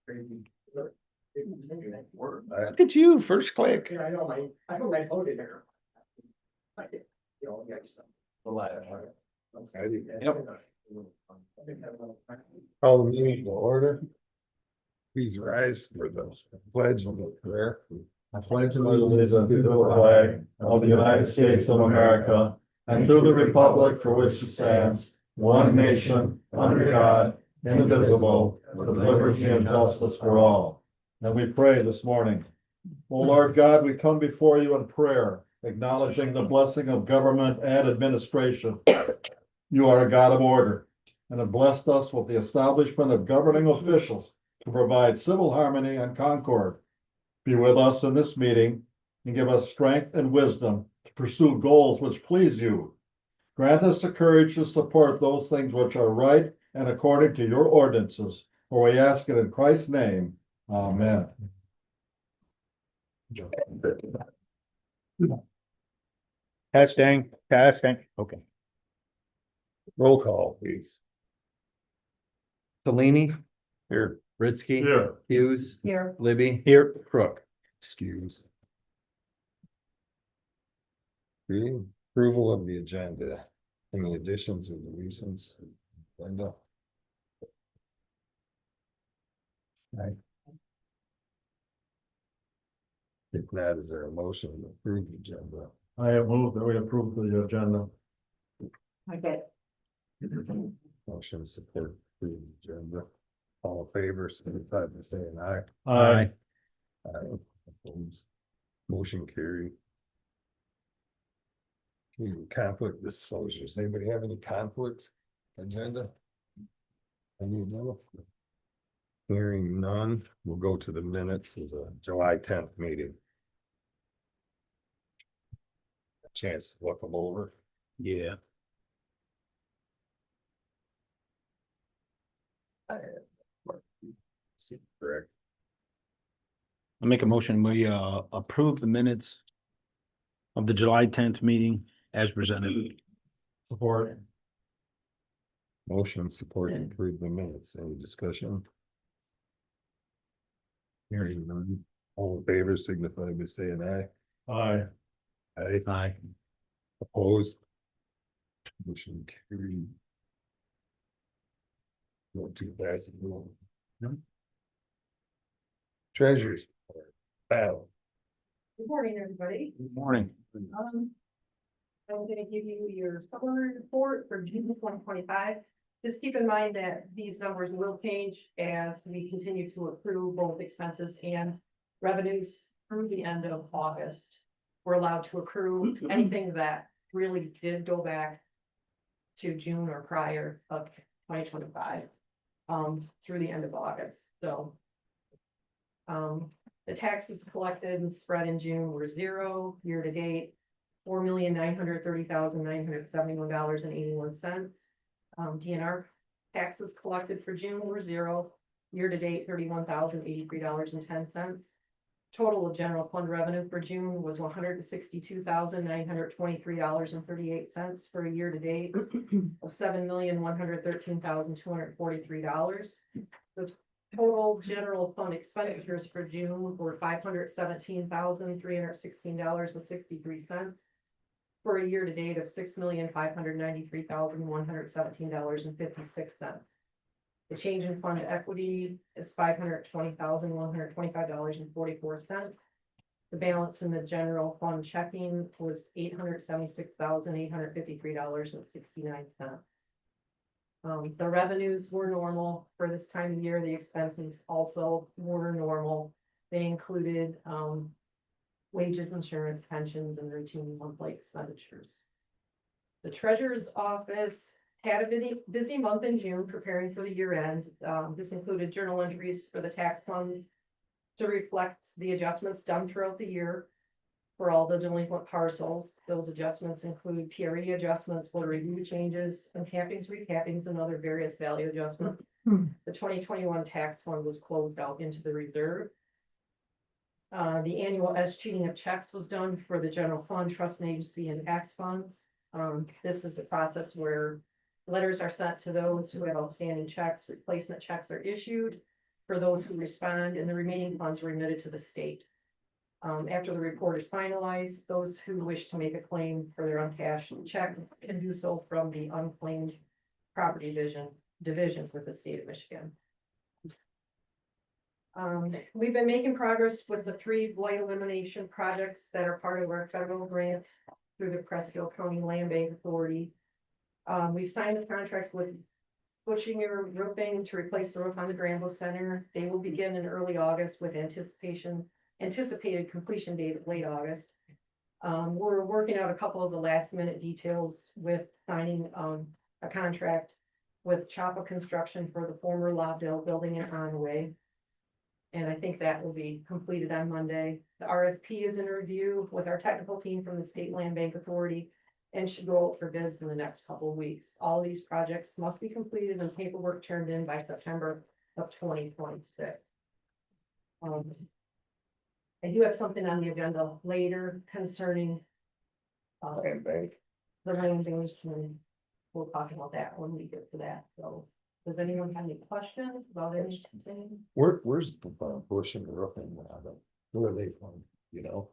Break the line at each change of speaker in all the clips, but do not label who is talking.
Look at you, first click.
Yeah, I know I put my phone in there. I did, you know, yeah, stuff.
Call the meeting to order. Please rise for the pledge of prayer.
I pledge allegiance to the flag of the United States of America and to the republic for which it stands, one nation, under God, indivisible, with liberty and justice for all. And we pray this morning. O Lord God, we come before you in prayer, acknowledging the blessing of government and administration. You are a God of order and have blessed us with the establishment of governing officials to provide civil harmony and concord. Be with us in this meeting and give us strength and wisdom to pursue goals which please you. Grant us the courage to support those things which are right and according to your ordinances, for we ask it in Christ's name. Amen.
Testing. Okay.
Roll call, please.
Seleni,
Here.
Ritzky.
Here.
Hughes.
Here.
Libby.
Here.
Crook.
Excuse. Okay, approval of the agenda. Any additions or deletions? Agenda. Right. If not, is there a motion to approve the agenda?
I have moved that we approve the agenda.
Okay.
Motion support approve the agenda. All in favor, signify by saying aye.
Aye.
Aye. Opposed. Motion carried. Okay, conflict disclosures. Anybody have any conflicts? Agenda? Any no? Hearing none, we'll go to the minutes of the July 10th meeting. Chance to look them over.
Yeah.
Correct.
I'll make a motion. We approve the minutes of the July 10th meeting as presented.
Support.
Motion support to approve the minutes. Any discussion? Hearing none. All in favor signify by saying aye.
Aye.
Aye.
Aye.
Opposed? Motion carried. Go to pass it along. Treasures. Battle.
Good morning, everybody.
Good morning.
I'm gonna give you your summary report for June 2025. Just keep in mind that these numbers will change as we continue to accrue both expenses and revenues through the end of August. We're allowed to accrue anything that really did go back to June or prior of 2025 through the end of August. So the taxes collected and spread in June were zero. Year to date, $4,930,971.81. DNR taxes collected for June were zero. Year to date, $31,083.10. Total of general fund revenue for June was $162,923.38 for a year to date of $7,113,243. The total general fund expenditures for June were $517,316.63 for a year to date of $6,593,117.56. The change in fund equity is $520,125.44. The balance in the general fund checking was $876,853.69. The revenues were normal for this time of year. The expenses also were normal. They included wages, insurance, pensions, and routine monthly expenditures. The treasurer's office had a busy month in June preparing for the year end. This included journal entries for the tax fund to reflect the adjustments done throughout the year for all the delinquent parcels. Those adjustments include PRE adjustments, for review changes, uncappings, recappings, and other various value adjustments. The 2021 tax fund was closed out into the reserve. The annual cheating of checks was done for the general fund, trust and agency, and tax funds. This is the process where letters are sent to those who have outstanding checks, replacement checks are issued, for those who respond, and the remaining funds are remitted to the state. After the report is finalized, those who wish to make a claim for their uncashed check can do so from the unclaimed property divisions with the state of Michigan. We've been making progress with the 3 blight elimination projects that are part of our federal grant through the Presque County Land Bank Authority. We've signed a contract with Bushinger Roofing to replace the roof on the Granville Center. They will begin in early August with anticipated completion date of late August. We're working out a couple of the last minute details with signing a contract with Chapa Construction for the former Lobdell building in Conway. And I think that will be completed on Monday. The RFP is in review with our technical team from the State Land Bank Authority and should go out for bids in the next couple of weeks. All of these projects must be completed and paperwork turned in by September of 2026. I do have something on the agenda later concerning
Land bank.
the land bank, and we'll talk about that when we get to that. So, does anyone have any questions about anything?
Where's Bush and Roofing? Where are they from, you know?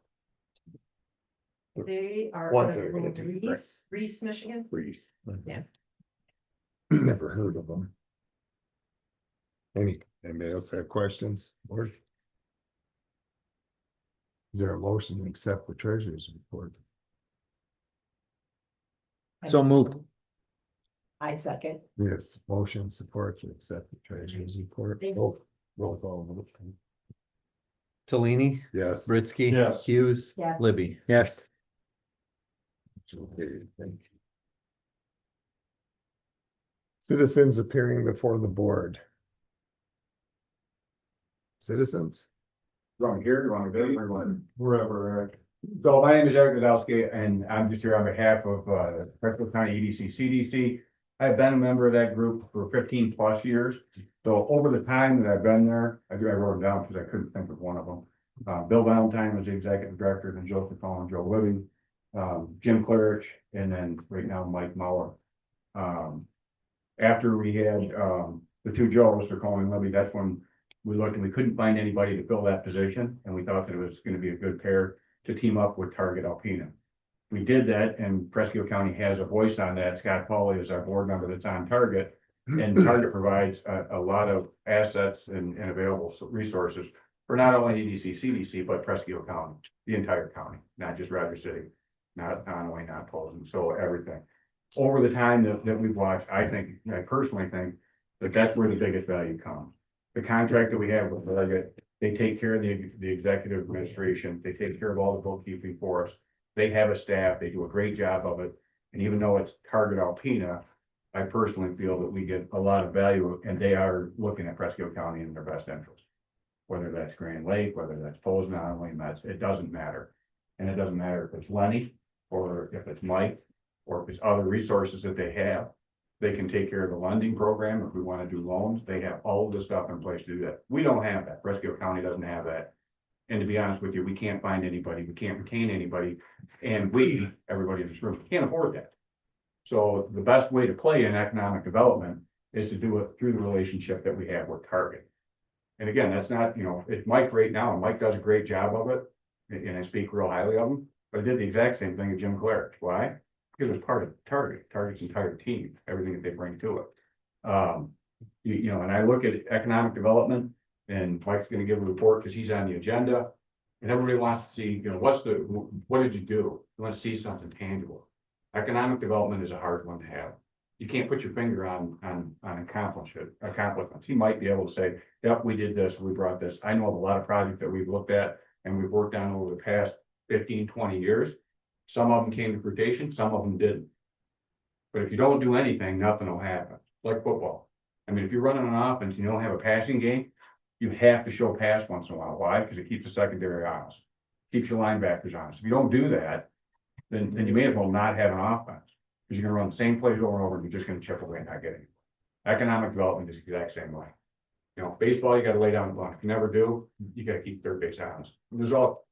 They are
Ones
out
that are gonna
of
do it, right.
Reese, Michigan.
Reese.
Yeah.
Never heard of them. Anybody else have questions? Or is there a motion to accept the treasurer's report?
So moved.
I second.
Yes, motion support to accept the treasurer's report.
Thank
Roll call.
Tellini,
Yes.
Britsky.
Yes.
Hughes.
Yeah.
Libby.
Yes.
Okay, thank you. Citizens appearing before the board. Citizens?
Wrong here, wrong there, wrong.
Wherever, Eric.
So my name is Eric Godowski, and I'm just here on behalf of Presque County EDC CDC. I've been a member of that group for 15+ years. So over the time that I've been there, I wrote them down because I couldn't think of one of them. Bill Valentine was the executive director, then Joe Capone, Joe Libby, Jim Clarich, and then right now Mike Mauer. After we had the 2 Joes, Capone and Libby, that's when we looked and we couldn't find anybody to fill that position, and we thought that it was going to be a good pair to team up with Target Alpena. We did that, and Presque County has a voice on that. Scott Pauley is our board member that's on Target, and Target provides a lot of assets and available resources for not only EDC, CDC, but Presque County, the entire county, not just Rapid City, not Conway, not Polson, so everything. Over the time that we've watched, I personally think that that's where the biggest value comes. The contract that we have with Target, they take care of the executive administration, they take care of all the bookkeeping for us. They have a staff, they do a great job of it. And even though it's Target Alpena, I personally feel that we get a lot of value, and they are looking at Presque County in their best interest. Whether that's Grand Lake, whether that's Posen, it doesn't matter. And it doesn't matter if it's Lenny, or if it's Mike, or if it's other resources that they have. They can take care of the lending program. If we want to do loans, they have all of the stuff in place to do that. We don't have that. Presque County doesn't have that. And to be honest with you, we can't find anybody, we can't retain anybody, and everybody in this room, can't afford that. So the best way to play in economic development is to do it through the relationship that we have with Target. And again, that's not, it's Mike right now, and Mike does a great job of it, and I speak real highly of him, but I did the exact same thing with Jim Clarich. Why? Because it was part of Target's entire team, everything that they bring to it. And I look at economic development, and Mike's gonna give a report because he's on the agenda. And everybody wants to see, what did you do? You want to see something tangible. Economic development is a hard one to have. You can't put your finger on accomplishments. He might be able to say, yep, we did this, we brought this. I know of a lot of projects that we've looked at and we've worked on over the past 15, 20 years. Some of them came to fruition, some of them didn't. But if you don't do anything, nothing will happen, like football. I mean, if you're running an offense and you don't have a passing game, you have to show pass once in a while. Why? Because it keeps the secondary honest, keeps your linebackers honest. If you don't do that, then you may as well not have an offense, because you're gonna run the same plays over and over, and you're just gonna chip away and not get it. Economic development is the exact same way. Baseball, you gotta lay down the bunt. If you never do, you gotta keep third base honest. There's all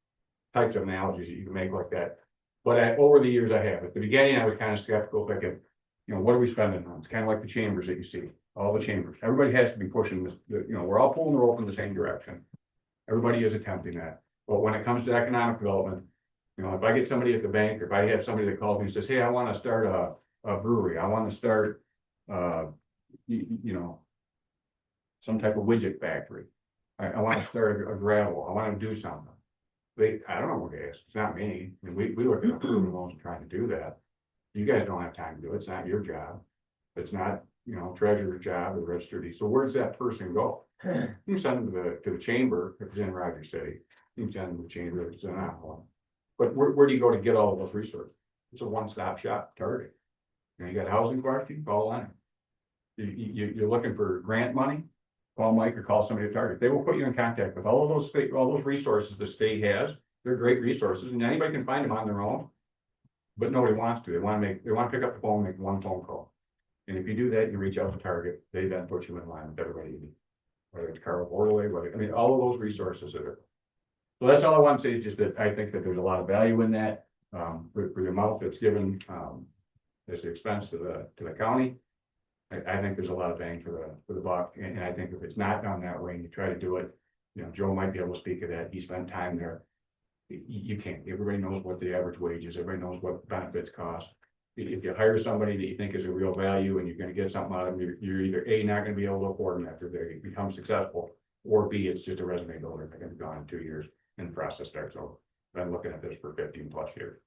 types of analogies that you can make like that. But over the years I have. At the beginning, I was kind of skeptical, thinking, you know, what are we spending on? It's kind of like the chambers that you see, all the chambers. Everybody has to be pushing this, you know, we're all pulling the rope in the same direction. Everybody is attempting that. But when it comes to economic development, you know, if I get somebody at the bank, if I have somebody that calls me and says, hey, I want to start a brewery, I want to start, you know, some type of widget factory. I want to start a gravel, I want to do something. I don't know what it is, it's not me. I mean, we look at approving loans and trying to do that. You guys don't have time to do it, it's not your job. It's not, you know, treasurer's job or register deed. So where does that person go? You can send them to the chamber if it's in Rogers City. You can send them to the chamber if it's in Iowa. But where do you go to get all of those resources? It's a one-stop shop target. You know, you got a housing question, call on it. You're looking for grant money, call Mike or call somebody at Target. They will put you in contact with all those resources the state has. They're great resources, and anybody can find them on their own. But nobody wants to. They want to pick up the phone and make one phone call. And if you do that, you reach out to Target. They then put you in line with everybody you need. Whether it's Carl Bordelay, I mean, all of those resources are there. So that's all I want to say, is just that I think that there's a lot of value in that, for the amount that's given, as the expense to the county. I think there's a lot of bang for the buck, and I think if it's not done that way and you try to do it, you know, Joe might be able to speak of that. He spent time there. You can't, everybody knows what the average wage is, everybody knows what benefits cost. If you hire somebody that you think is a real value and you're gonna get something out of them, you're either A, not gonna be able to afford them after they become successful, or B, it's just a resume builder, they're gonna be gone in 2 years and the process starts over. Been looking at this for 15 plus years.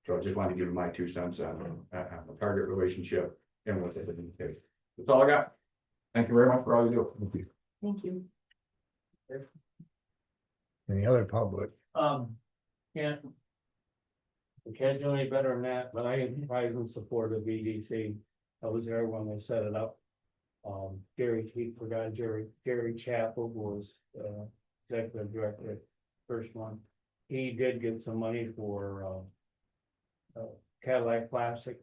So I just wanted to give you my 2 cents on the Target relationship and what's in the case. That's all I got. Thank you very much for all you do.
Thank you.
Any other public?
Can't. We can't do any better than that, but I am probably in support of EDC. I was there when they set it up. Gary Chappell was, executive director, first one. He did get some money for, Cadillac Plastic,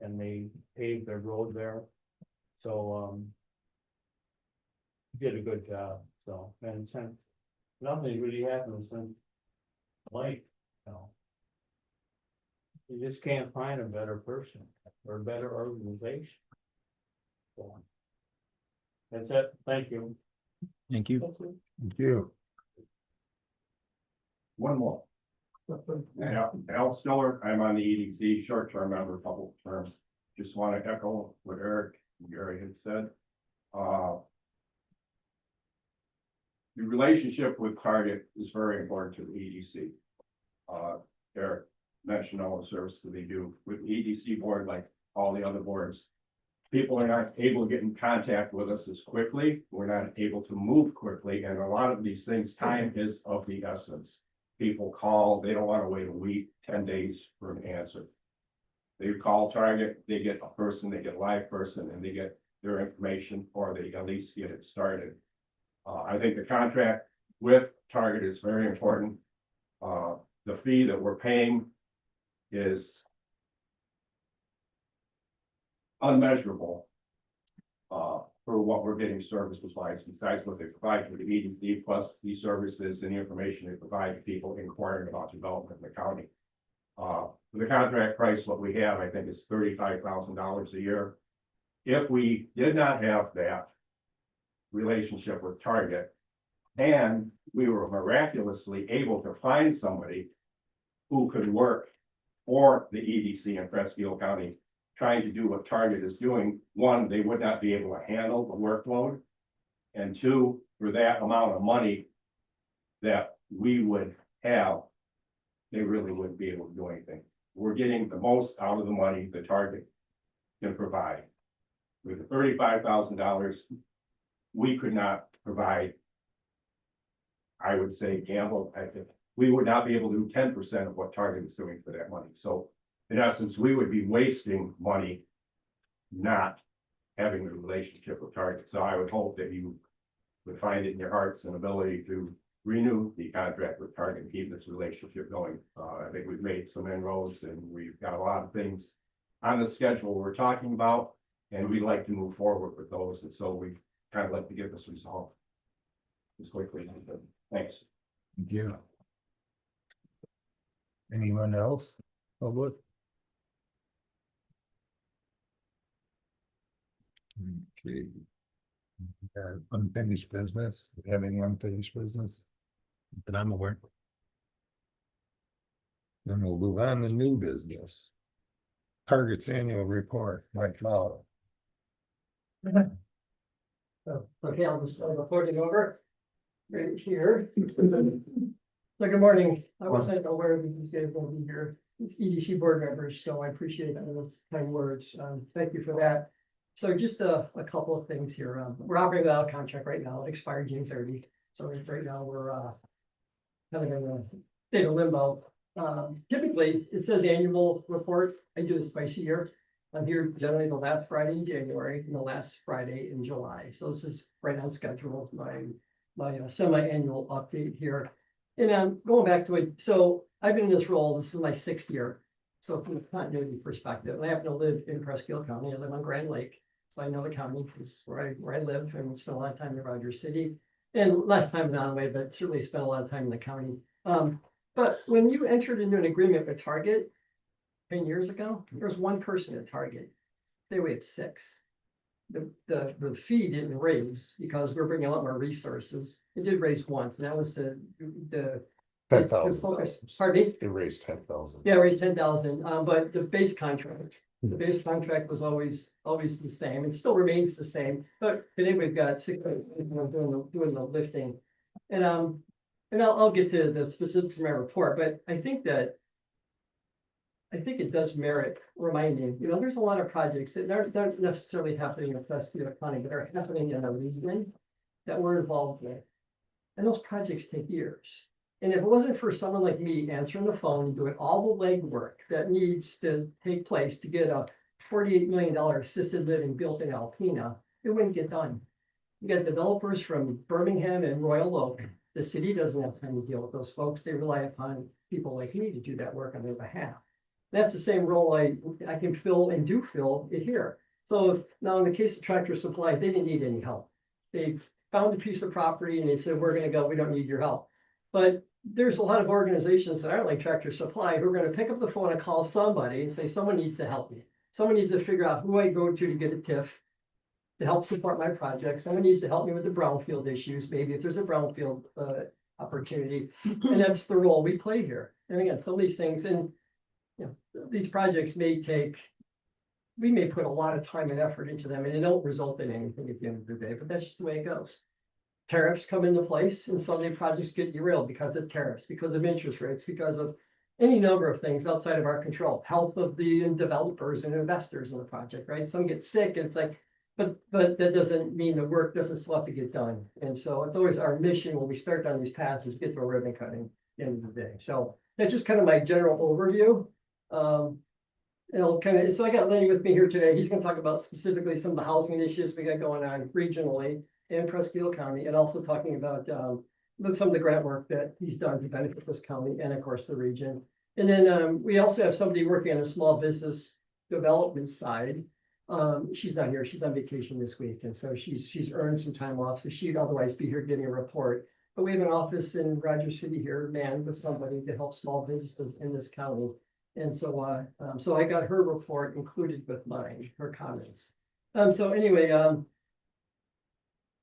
and they paved their road there. So, he did a good job, so, and since, nothing really happened since Mike, you know. You just can't find a better person or a better organization. So, that's it, thank you.
Thank you.
Thank you.
One more. Yeah, Al Stiller, I'm on the EDC, short-term member, public term. Just want to echo what Eric and Gary had said. The relationship with Target is very important to the EDC. Eric mentioned all the services that they do with the EDC board, like all the other boards. People are not able to get in contact with us as quickly. We're not able to move quickly, and a lot of these things, time is of the essence. People call, they don't want to wait a week, 10 days for an answer. They call Target, they get a person, they get a live person, and they get their information, or they at least get it started. I think the contract with Target is very important. The fee that we're paying is unmeasurable for what we're getting services wise, besides what they provide for the EDC, plus the services and the information they provide to people inquiring about development in the county. The contract price, what we have, I think, is $35,000 a year. If we did not have that relationship with Target, and we were miraculously able to find somebody who could work for the EDC in Presque County, trying to do what Target is doing, one, they would not be able to handle the workload. And two, for that amount of money that we would have, they really wouldn't be able to do anything. We're getting the most out of the money the Target can provide. With the $35,000, we could not provide, I would say, gamble. I think we would not be able to do 10% of what Target is doing for that money. So in essence, we would be wasting money not having a relationship with Target. So I would hope that you would find it in your hearts and ability to renew the contract with Target and keep this relationship going. I think we've made some inroads, and we've got a lot of things on the schedule we're talking about, and we'd like to move forward with those. And so we kind of like to get this resolved as quickly as we can. Thanks.
Thank you. Anyone else? Public? Okay. Unfinished business, Do you have any unfinished business?
That I'm aware.
Then we'll move on to new business. Target's annual report, Mike Mount.
Okay, I'll just report it over right here. So good morning. I wasn't aware that these guys will be here, EDC board members, so I appreciate those kind words. Thank you for that. So just a couple of things here. We're operating without a contract right now. It expired June 30. So right now we're kind of in a state of limbo. Typically, it says annual report. I do this twice a year. I'm here generally the last Friday in January and the last Friday in July. So this is right on schedule, my semi-annual update here. And I'm going back to it. So I've been in this role, this is my 6th year. So from a continuity perspective, I happen to live in Presque County. I live on Grand Lake. So I know the county is where I live and spent a lot of time in Rogers City. And less time in Nottoway, but certainly spent a lot of time in the county. But when you entered into an agreement with Target 10 years ago, there was one person at Target. They had 6. The fee didn't raise because we're bringing a lot more resources. It did raise once, and that was the
$10,000.
focus. Pardon me?
It raised 10,000.
Yeah, it raised 10,000, but the base contract was always the same, and still remains the same, but today we've got 6 people doing the lifting. And I'll get to the specifics of my report, but I think it does merit reminding, there's a lot of projects that aren't necessarily happening in Presque County, but are happening in a region that we're involved with. And those projects take years. And if it wasn't for someone like me answering the phone and doing all the legwork that needs to take place to get a $48 million assisted living built in Alpena, it wouldn't get done. You got developers from Birmingham and Royal Oak. The city doesn't have time to deal with those folks. They rely upon people like me to do that work on their behalf. That's the same role I can fill and do fill it here. So now in the case of Tractor Supply, they didn't need any help. They found a piece of property and they said, we're gonna go, we don't need your help. But there's a lot of organizations that aren't like Tractor Supply who are gonna pick up the phone and call somebody and say, someone needs to help me. Someone needs to figure out who I go to get a TIF to help support my project. Someone needs to help me with the brownfield issues, maybe if there's a brownfield opportunity. And that's the role we play here. And again, some of these things, and these projects we may put a lot of time and effort into them and they don't result in anything at the end of the day, but that's just the way it goes. Tariffs come into place and some of the projects get derailed because of tariffs, because of interest rates, because of any number of things outside of our control, health of the developers and investors in the project, right? Some get sick and it's like, but that doesn't mean the work doesn't still have to get done. And so it's always our mission when we start down these paths is get to a ribbon cutting at the end of the day. So that's just kind of my general overview. So I got Lenny with me here today. He's going to talk about specifically some of the housing initiatives we got going on regionally in Presque County, and also talking about some of the grant work that he's done to benefit this county and of course the region. And then we also have somebody working on the small business development side. She's not here. She's on vacation this week, and so she's earned some time off, so she'd otherwise be here getting a report. But we have an office in Rogers City here, manned with somebody to help small businesses in this county. And so I got her report included with mine, her comments. So anyway,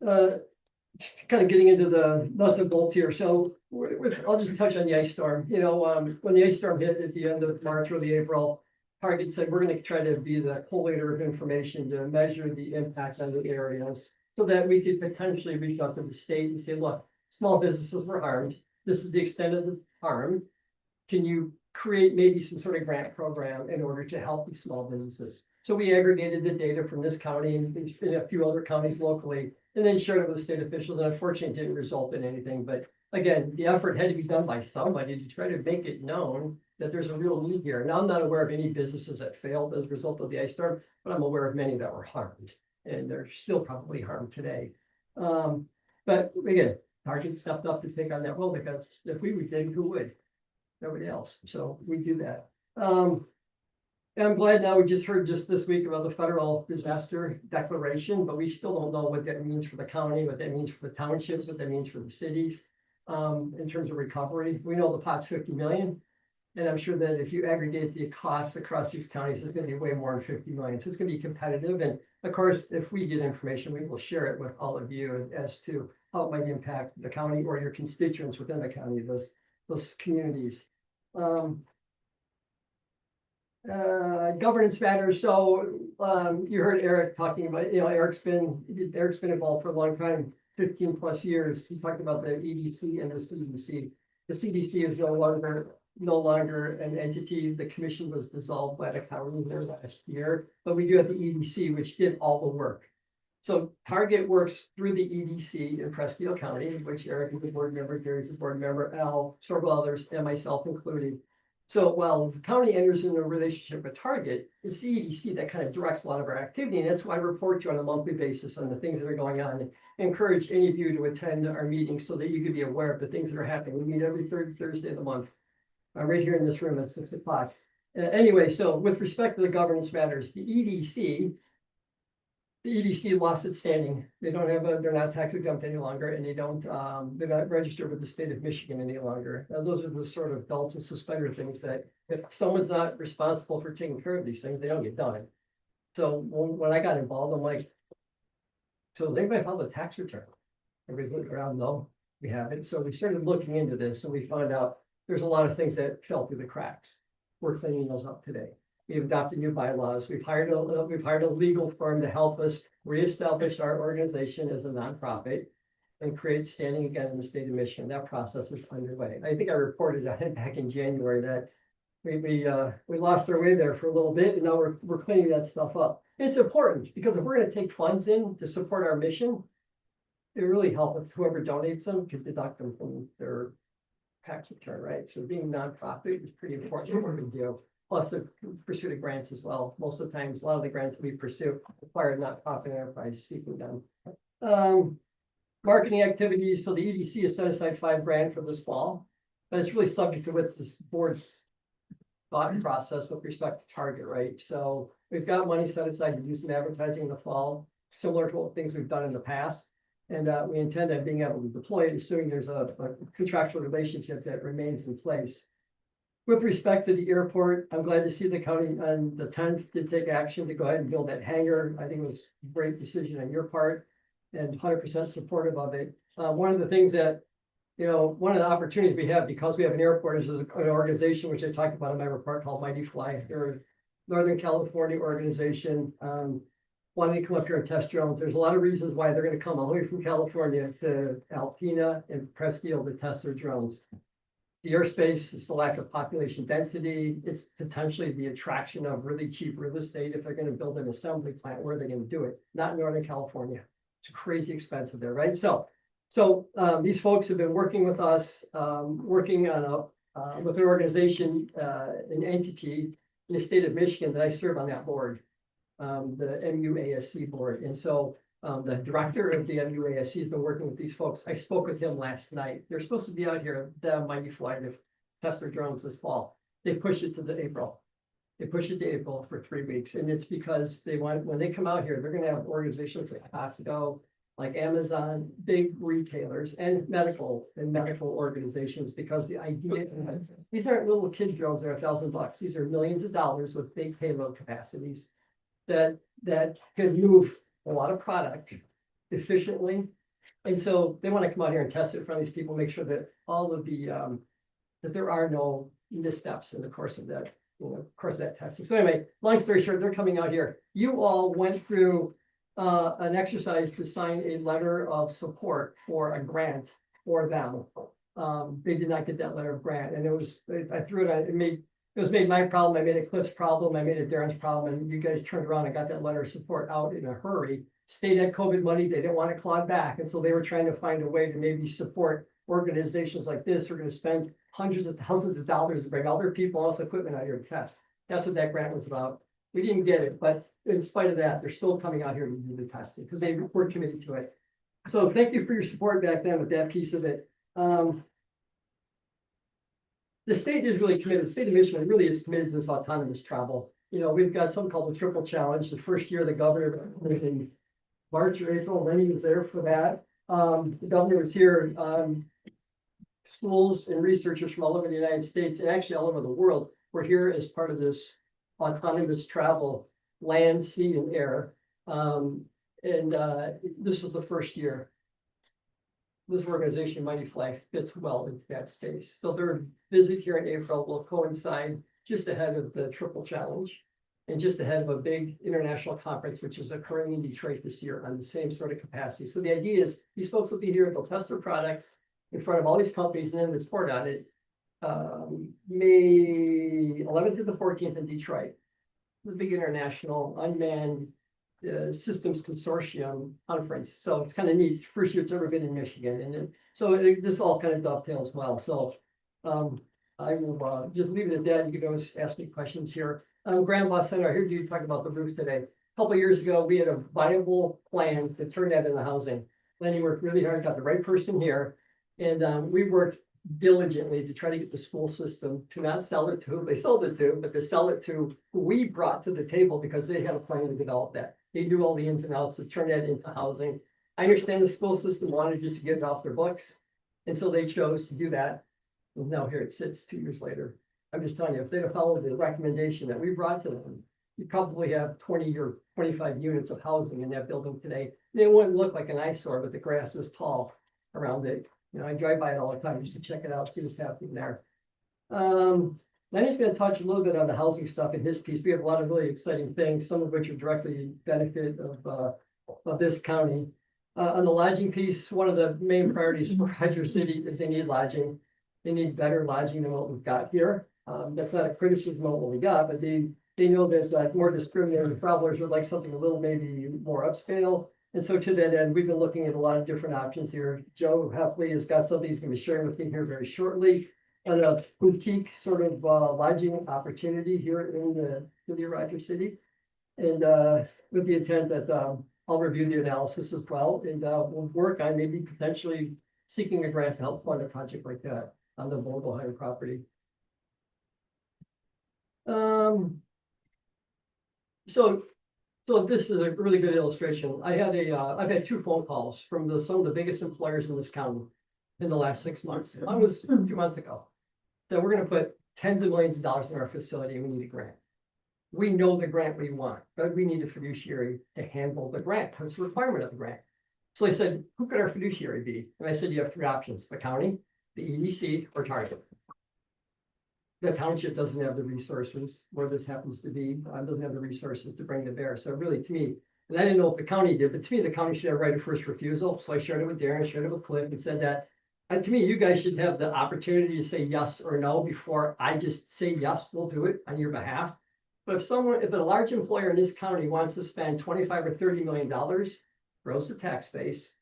kind of getting into the nuts and bolts here. So I'll just touch on the ice storm. When the ice storm hit at the end of March or the April, Target said, we're going to try to be the collator of information to measure the impact on the areas so that we could potentially reach out to the state and say, look, small businesses were harmed. This is the extent of the harm. Can you create maybe some sort of grant program in order to help these small businesses? So we aggregated the data from this county and a few other counties locally, and then shared it with the state officials. And unfortunately, it didn't result in anything. But again, the effort had to be done by somebody to try to make it known that there's a real need here. Now, I'm not aware of any businesses that failed as a result of the ice storm, but I'm aware of many that were harmed, and they're still probably harmed today. But again, Target stepped up to take on that role because if we did, who would? Nobody else. So we do that. And I'm glad now we just heard just this week about the federal disaster declaration, but we still don't know what that means for the county, what that means for the townships, what that means for the cities in terms of recovery. We know the pot's 50 million. And I'm sure that if you aggregate the costs across these counties, it's gonna be way more than 50 million. So it's gonna be competitive. And of course, if we get information, we will share it with all of you as to how it might impact the county or your constituents within the county, those communities. Governance matters. So, you heard Eric talking about, Eric's been involved for a long time, 15+ years. He talked about the EDC and the CDC. The CDC is no longer an entity. The commission was dissolved by the county there last year, but we do have the EDC, which did all the work. So Target works through the EDC in Presque County, which Eric is a board member, Gary's a board member, Al, several others, and myself included. So while the county enters into a relationship with Target, it's the EDC that kind of directs a lot of our activity. And that's why I report to you on a monthly basis on the things that are going on. And encourage any of you to attend our meetings so that you can be aware of the things that are happening. We meet every third Thursday of the month, right here in this room at 6 o'clock. Anyway, so with respect to the governance matters, the EDC lost its standing. They don't have they're not tax exempt any longer, and they're not registered with the state of Michigan any longer. Now, those are the sort of belts and suspender things that if someone's not responsible for taking care of these things, they don't get done. So when I got involved, I'm like, so does anybody file a tax return? Everybody's looking around, no, we haven't. So we started looking into this and we found out there's a lot of things that fell through the cracks. We're cleaning those up today. We've adopted new bylaws. We've hired a legal firm to help us reestablish our organization as a nonprofit and create standing again in the state of Michigan. That process is underway. I think I reported back in January that we lost our way there for a little bit, and now we're cleaning that stuff up. It's important because if we're going to take funds in to support our mission, it really helps if whoever donates them can deduct them from their tax return, right? So being nonprofit is pretty important what we do. Plus the pursuit of grants as well. Most of the times, a lot of the grants that we pursue require nonprofit enterprise seeking them. Marketing activities. So the EDC has set aside $5,000 for this fall, but it's really subject to what's this board's thought process with respect to Target, right? So we've got money set aside to do some advertising in the fall, similar to what things we've done in the past. And we intend on being able to deploy it, assuming there's a contractual relationship that remains in place. With respect to the airport, I'm glad to see the county on the 10th did take action to go ahead and build that hangar. I think it was a great decision on your part and 100% supportive of it. One of the things that, one of the opportunities we have because we have an airport is an organization, which I talked about in my report called Mighty Fly. They're a Northern California organization. Wanting to come up here and test drones. There's a lot of reasons why they're going to come all the way from California to Alpena and Presque to test their drones. The airspace is the lack of population density. It's potentially the attraction of really cheap real estate. If they're going to build an assembly plant, where are they going to do it? Not in Northern California. It's crazy expensive there, right? So these folks have been working with us, working on with an organization, an entity in the state of Michigan that I serve on that board. The MUASC board. And so the director of the MUASC has been working with these folks. I spoke with him last night. They're supposed to be out here, the Mighty Fly, to test their drones this fall. They pushed it to April. They pushed it to April for 3 weeks. And it's because they want, when they come out here, they're going to have organizations like Costco, like Amazon, big retailers and medical organizations, because the idea, these aren't little kid drones that are $1,000. These are millions of dollars with big payload capacities that could move a lot of product efficiently. And so they want to come out here and test it in front of these people, make sure that all of the that there are no missteps in the course of that, testing. So anyway, long story short, they're coming out here. You all went through an exercise to sign a letter of support for a grant for them. They did not get that letter of grant, and I threw it on. It was made my problem. I made it Cliff's problem. I made it Darren's problem. And you guys turned around and got that letter of support out in a hurry. State had COVID money. They didn't want to claw back. And so they were trying to find a way to maybe support organizations like this who are going to spend hundreds of thousands of dollars to bring all their people, all this equipment out here to test. That's what that grant was about. We didn't get it, but in spite of that, they're still coming out here to do the testing because they were committed to it. So thank you for your support back then with that piece of it. The state is really committed. The state of Michigan really is committed to this autonomous travel. We've got something called the Triple Challenge. The first year the governor was in March or April. Lenny was there for that. The governor was here schools and researchers from all over the United States and actually all over the world were here as part of this autonomous travel, land, sea, and air. This was the first year. This organization, Mighty Flag, fits well into that space. So their visit here in April will coincide just ahead of the Triple Challenge and just ahead of a big international conference, which is occurring in Detroit this year on the same sort of capacity. So the idea is these folks will be here, they'll test their product in front of all these companies and then report on it. May 11th to the 14th in Detroit, the big international unmanned systems consortium conference. So it's kind of neat. First year it's ever been in Michigan. And then, so this all kind of dovetails well. So I will just leave it at that. You can always ask me questions here. Grand Boss Center, I heard you talk about the roof today. A couple of years ago, we had a viable plan to turn that into housing. Lenny worked really hard, got the right person here. And we worked diligently to try to get the school system to not sell it to who they sold it to, but to sell it to who we brought to the table because they had a plan to develop that. They knew all the ins and outs to turn that into housing. I understand the school system wanted just to get it off their books. And so they chose to do that. And now here it sits 2 years later. I'm just telling you, if they'd have followed the recommendation that we brought to them, you probably have 20 or 25 units of housing in that building today. And it wouldn't look like an eyesore, but the grass is tall around it. You know, I drive by it all the time just to check it out, see what's happening there. Lenny's going to touch a little bit on the housing stuff in his piece. We have a lot of really exciting things, some of which are directly benefit of this county. On the lodging piece, one of the main priorities for Hydro City is they need lodging. They need better lodging than what we've got here. That's not a criticism of what we got, but they know that more discriminating travelers would like something a little maybe more upscale. And so to that end, we've been looking at a lot of different options here. Joe Heffley has got something he's going to be sharing with me here very shortly. On a boutique sort of lodging opportunity here in the city of Roger City. And with the intent that I'll review the analysis as well. And we'll work on maybe potentially seeking a grant to help fund a project like that on the mobile hire property. So this is a really good illustration. I've had 2 phone calls from some of the biggest employers in this county in the last 6 months. One was 2 months ago. So we're going to put tens of millions of dollars in our facility and we need a grant. We know the grant we want, but we need a fiduciary to handle the grant. That's the requirement of the grant. So I said, who could our fiduciary be? And I said, you have 3 options, the county, the EDC, or Target. The township doesn't have the resources where this happens to be, doesn't have the resources to bring to bear. So really to me, and I didn't know if the county did, but to me, the county should have right of first refusal. So I shared it with Darren, shared it with Cliff and said that, to me, you guys should have the opportunity to say yes or no before I just say yes, we'll do it on your behalf. But if a large employer in this county wants to spend 25 or $30 million, grows the tax base,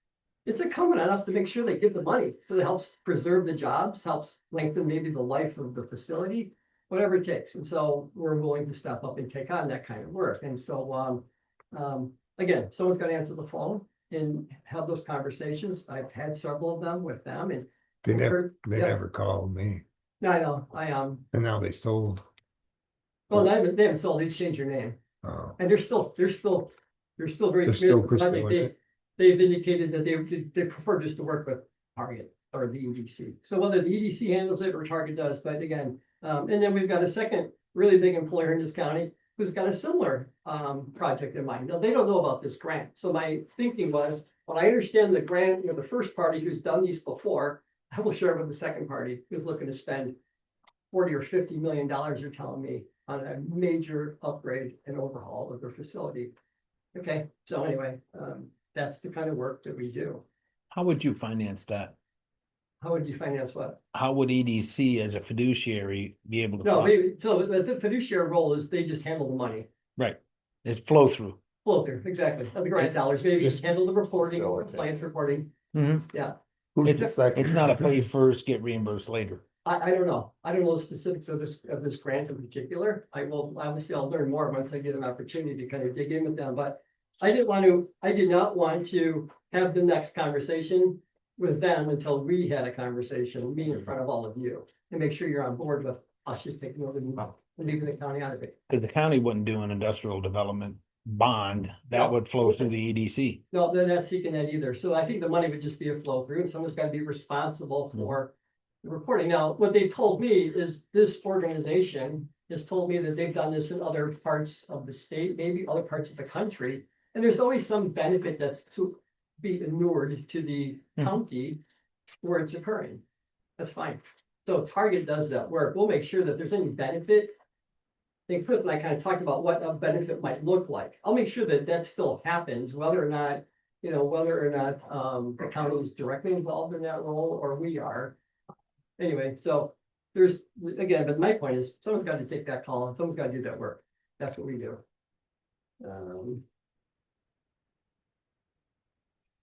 it's incumbent on us to make sure they get the money. So it helps preserve the jobs, helps lengthen maybe the life of the facility, whatever it takes. And so we're willing to step up and take on that kind of work. And so, again, someone's got to answer the phone and have those conversations. I've had several of them with them and
They
yeah.
never called me,
No, I know,
and now they sold.
well, they haven't sold, they changed their name. And they're still very
They're still
committed to the
pursuing
project.
it.
They've indicated that they prefer just to work with Target or the EDC. So whether the EDC handles it or Target does, but again, and then we've got a second really big employer in this county who's got a similar project in mind. Now, they don't know about this grant. So my thinking was, when I understand the grant, the first party who's done these before, I will share it with the second party who's looking to spend 40 or $50 million, you're telling me, on a major upgrade and overhaul of their facility. Okay, so anyway, that's the kind of work that we do.
How would you finance that?
How would you finance what?
How would EDC as a fiduciary be able to?
No,
fund-
so the fiduciary role is they just handle the money.
Right, it's flow through.
Flow through, exactly, of the grant dollars, maybe
Just
just handle the reporting,
facilitate.
compliance reporting. Yeah,
Who's the second?
It's not a pay first, get reimbursed later.
I don't know. I don't know the specifics of this grant in particular. I'll learn more once I get an opportunity to kind of dig in with them, but I did not want to have the next conversation with them until we had a conversation, me in front of all of you, and make sure you're on board with us just taking over and leaving the county out of it.
Because the county wouldn't do an industrial development bond, that
No.
would flow through the EDC.
No, they're not seeking that either. So I think the money would just be a flow through and someone's got to be responsible for reporting. Now, what they told me is this organization has told me that they've done this in other parts of the state, maybe other parts of the country. And there's always some benefit that's to be inured to the county where it's occurring. That's fine. So Target does that work. We'll make sure that there's any benefit. I think Flip and I kind of talked about what a benefit might look like. I'll make sure that that still happens, whether or not, the county is directly involved in that role or we are. Anyway, so there's, again, but my point is, someone's got to take that call and someone's got to do that work. That's what we do.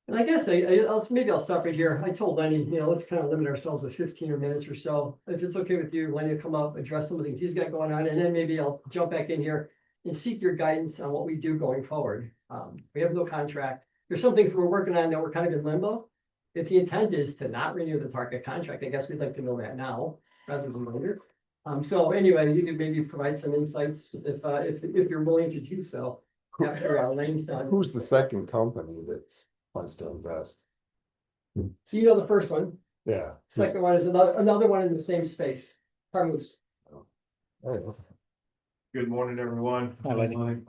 And I guess maybe I'll stop right here. I told Lenny, let's kind of limit ourselves to 15 minutes or so. If it's okay with you, Lenny will come up, address some of the things he's got going on, and then maybe I'll jump back in here and seek your guidance on what we do going forward. We have no contract. There's some things we're working on that we're kind of in limbo. If the intent is to not renew the Target contract, I guess we'd like to know that now rather than later. So anyway, you could maybe provide some insights if you're willing to do so after Lane's done.
Who's the second company that's wants to invest?
So you know the first one.
Yeah.
Second one is another one in the same space. Carmus.
Good morning, everyone.
Hi, Lenny.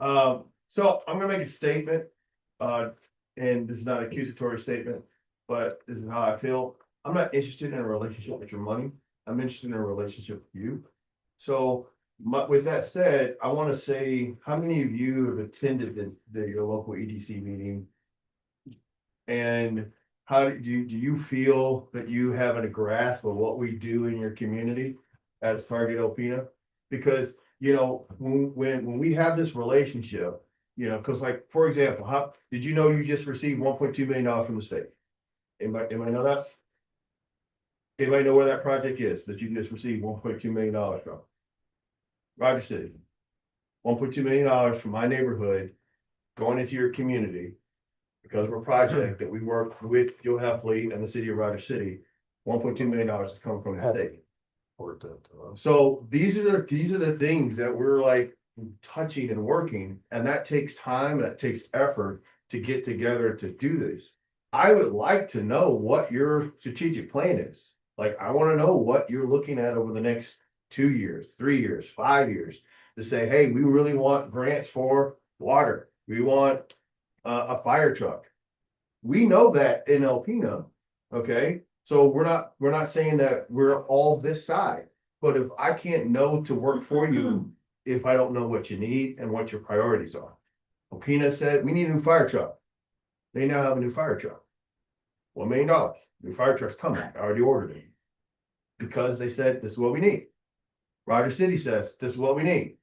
So I'm gonna make a statement, and this is not an accusatory statement, but this is how I feel. I'm not interested in a relationship with your money. I'm interested in a relationship with you. So with that said, I want to say, how many of you have attended your local EDC meeting? And how do you feel that you have a grasp of what we do in your community as Target Alpena? Because, when we have this relationship, because like, for example, how did you know you just received $1.2 million from the state? Anybody know that? Anybody know where that project is that you just received $1.2 million from? Roger City. $1.2 million from my neighborhood going into your community because of a project that we worked with Joe Heffley and the city of Roger City. $1.2 million has come from the state. So these are the things that we're like touching and working, and that takes time, that takes effort to get together to do this. I would like to know what your strategic plan is. Like, I want to know what you're looking at over the next 2 years, 3 years, 5 years to say, hey, we really want grants for water. We want a fire truck. We know that in Alpena, okay? So we're not saying that we're all this side, but if I can't know to work for you, if I don't know what you need and what your priorities are. Alpena said, we need a new fire truck. They now have a new fire truck. $1 million. New fire truck's coming. I already ordered it. Because they said, this is what we need. Roger City says, this is what we need.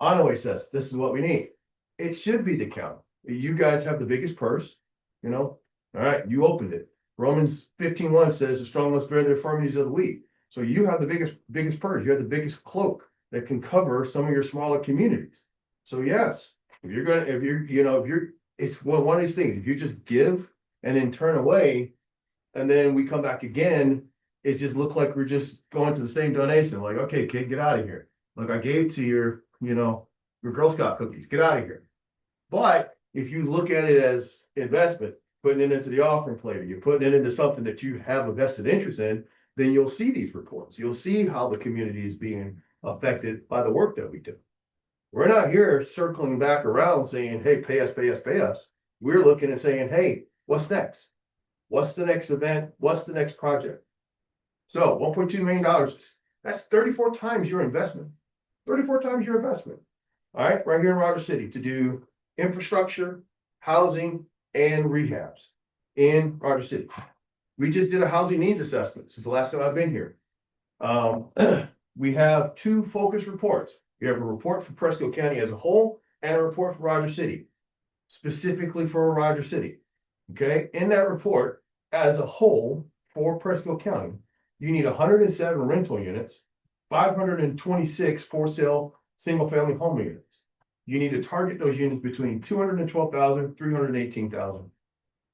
Onaway says, this is what we need. It should be the county. You guys have the biggest purse, all right, you opened it. Romans 15:1 says, the strong must bear the infirmities of the weak. So you have the biggest purse. You have the biggest cloak that can cover some of your smaller communities. So yes, it's one of these things. If you just give and then turn away, and then we come back again, it just looked like we're just going to the same donation. Like, okay, kid, get out of here. Look, I gave to your Girl Scout cookies. Get out of here. But if you look at it as investment, putting it into the offering plate, or you're putting it into something that you have a vested interest in, then you'll see these reports. You'll see how the community is being affected by the work that we do. We're not here circling back around saying, hey, pay us, pay us, pay us. We're looking and saying, hey, what's next? What's the next event? What's the next project? So $1.2 million, that's 34 times your investment. 34 times your investment. All right, right here in Roger City to do infrastructure, housing, and rehabs in Roger City. We just did a housing needs assessment since the last time I've been here. We have 2 focus reports. We have a report for Presque County as a whole and a report for Roger City, specifically for Roger City. Okay, in that report, as a whole for Presque County, you need 107 rental units, 526 for sale single family home units. You need to target those units between 212,000, 318,000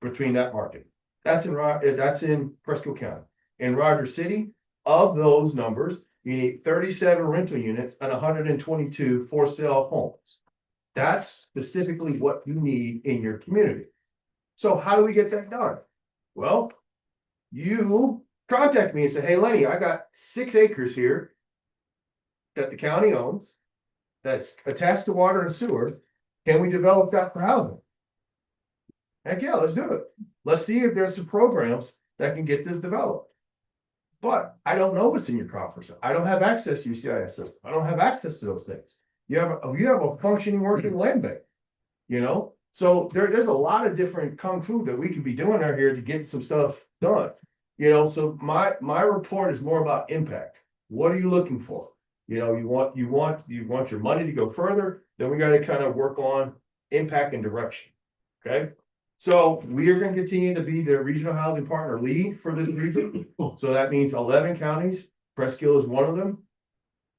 between that market. That's in Presque County. In Roger City, of those numbers, you need 37 rental units and 122 for sale homes. That's specifically what you need in your community. So how do we get that done? Well, you
contact me and say, hey, Lenny, I got 6 acres here that the county owns, that's attached to water and sewer. Can we develop that for housing? Heck yeah, let's do it. Let's see if there's some programs that can get this developed. But I don't know what's in your coffers. I don't have access to your CIS system. I don't have access to those things. You have a functioning, working land bank, you know? So there's a lot of different kung fu that we could be doing out here to get some stuff done. You know, so my report is more about impact. What are you looking for? You know, you want your money to go further, then we gotta kind of work on impact and direction. Okay? So we are gonna continue to be the regional housing partner lead for this region. So that means 11 counties, Presque is one of them.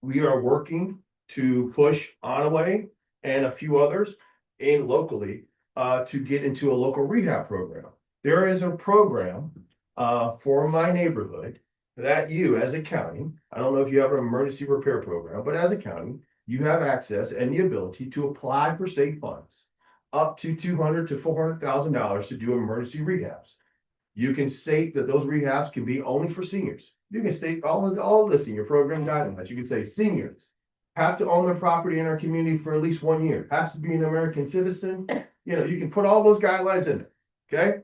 We are working to push Onaway and a few others in locally to get into a local rehab program. There is a program for my neighborhood that you, as a county, I don't know if you have an emergency repair program, but as a county, you have access and the ability to apply for state funds up to $200,000 to $400,000 to do emergency rehabs. You can state that those rehabs can be only for seniors. You can state all this in your program guidelines. You can say seniors have to own their property in our community for at least 1 year, has to be an American citizen. You know, you can put all those guidelines in there, okay?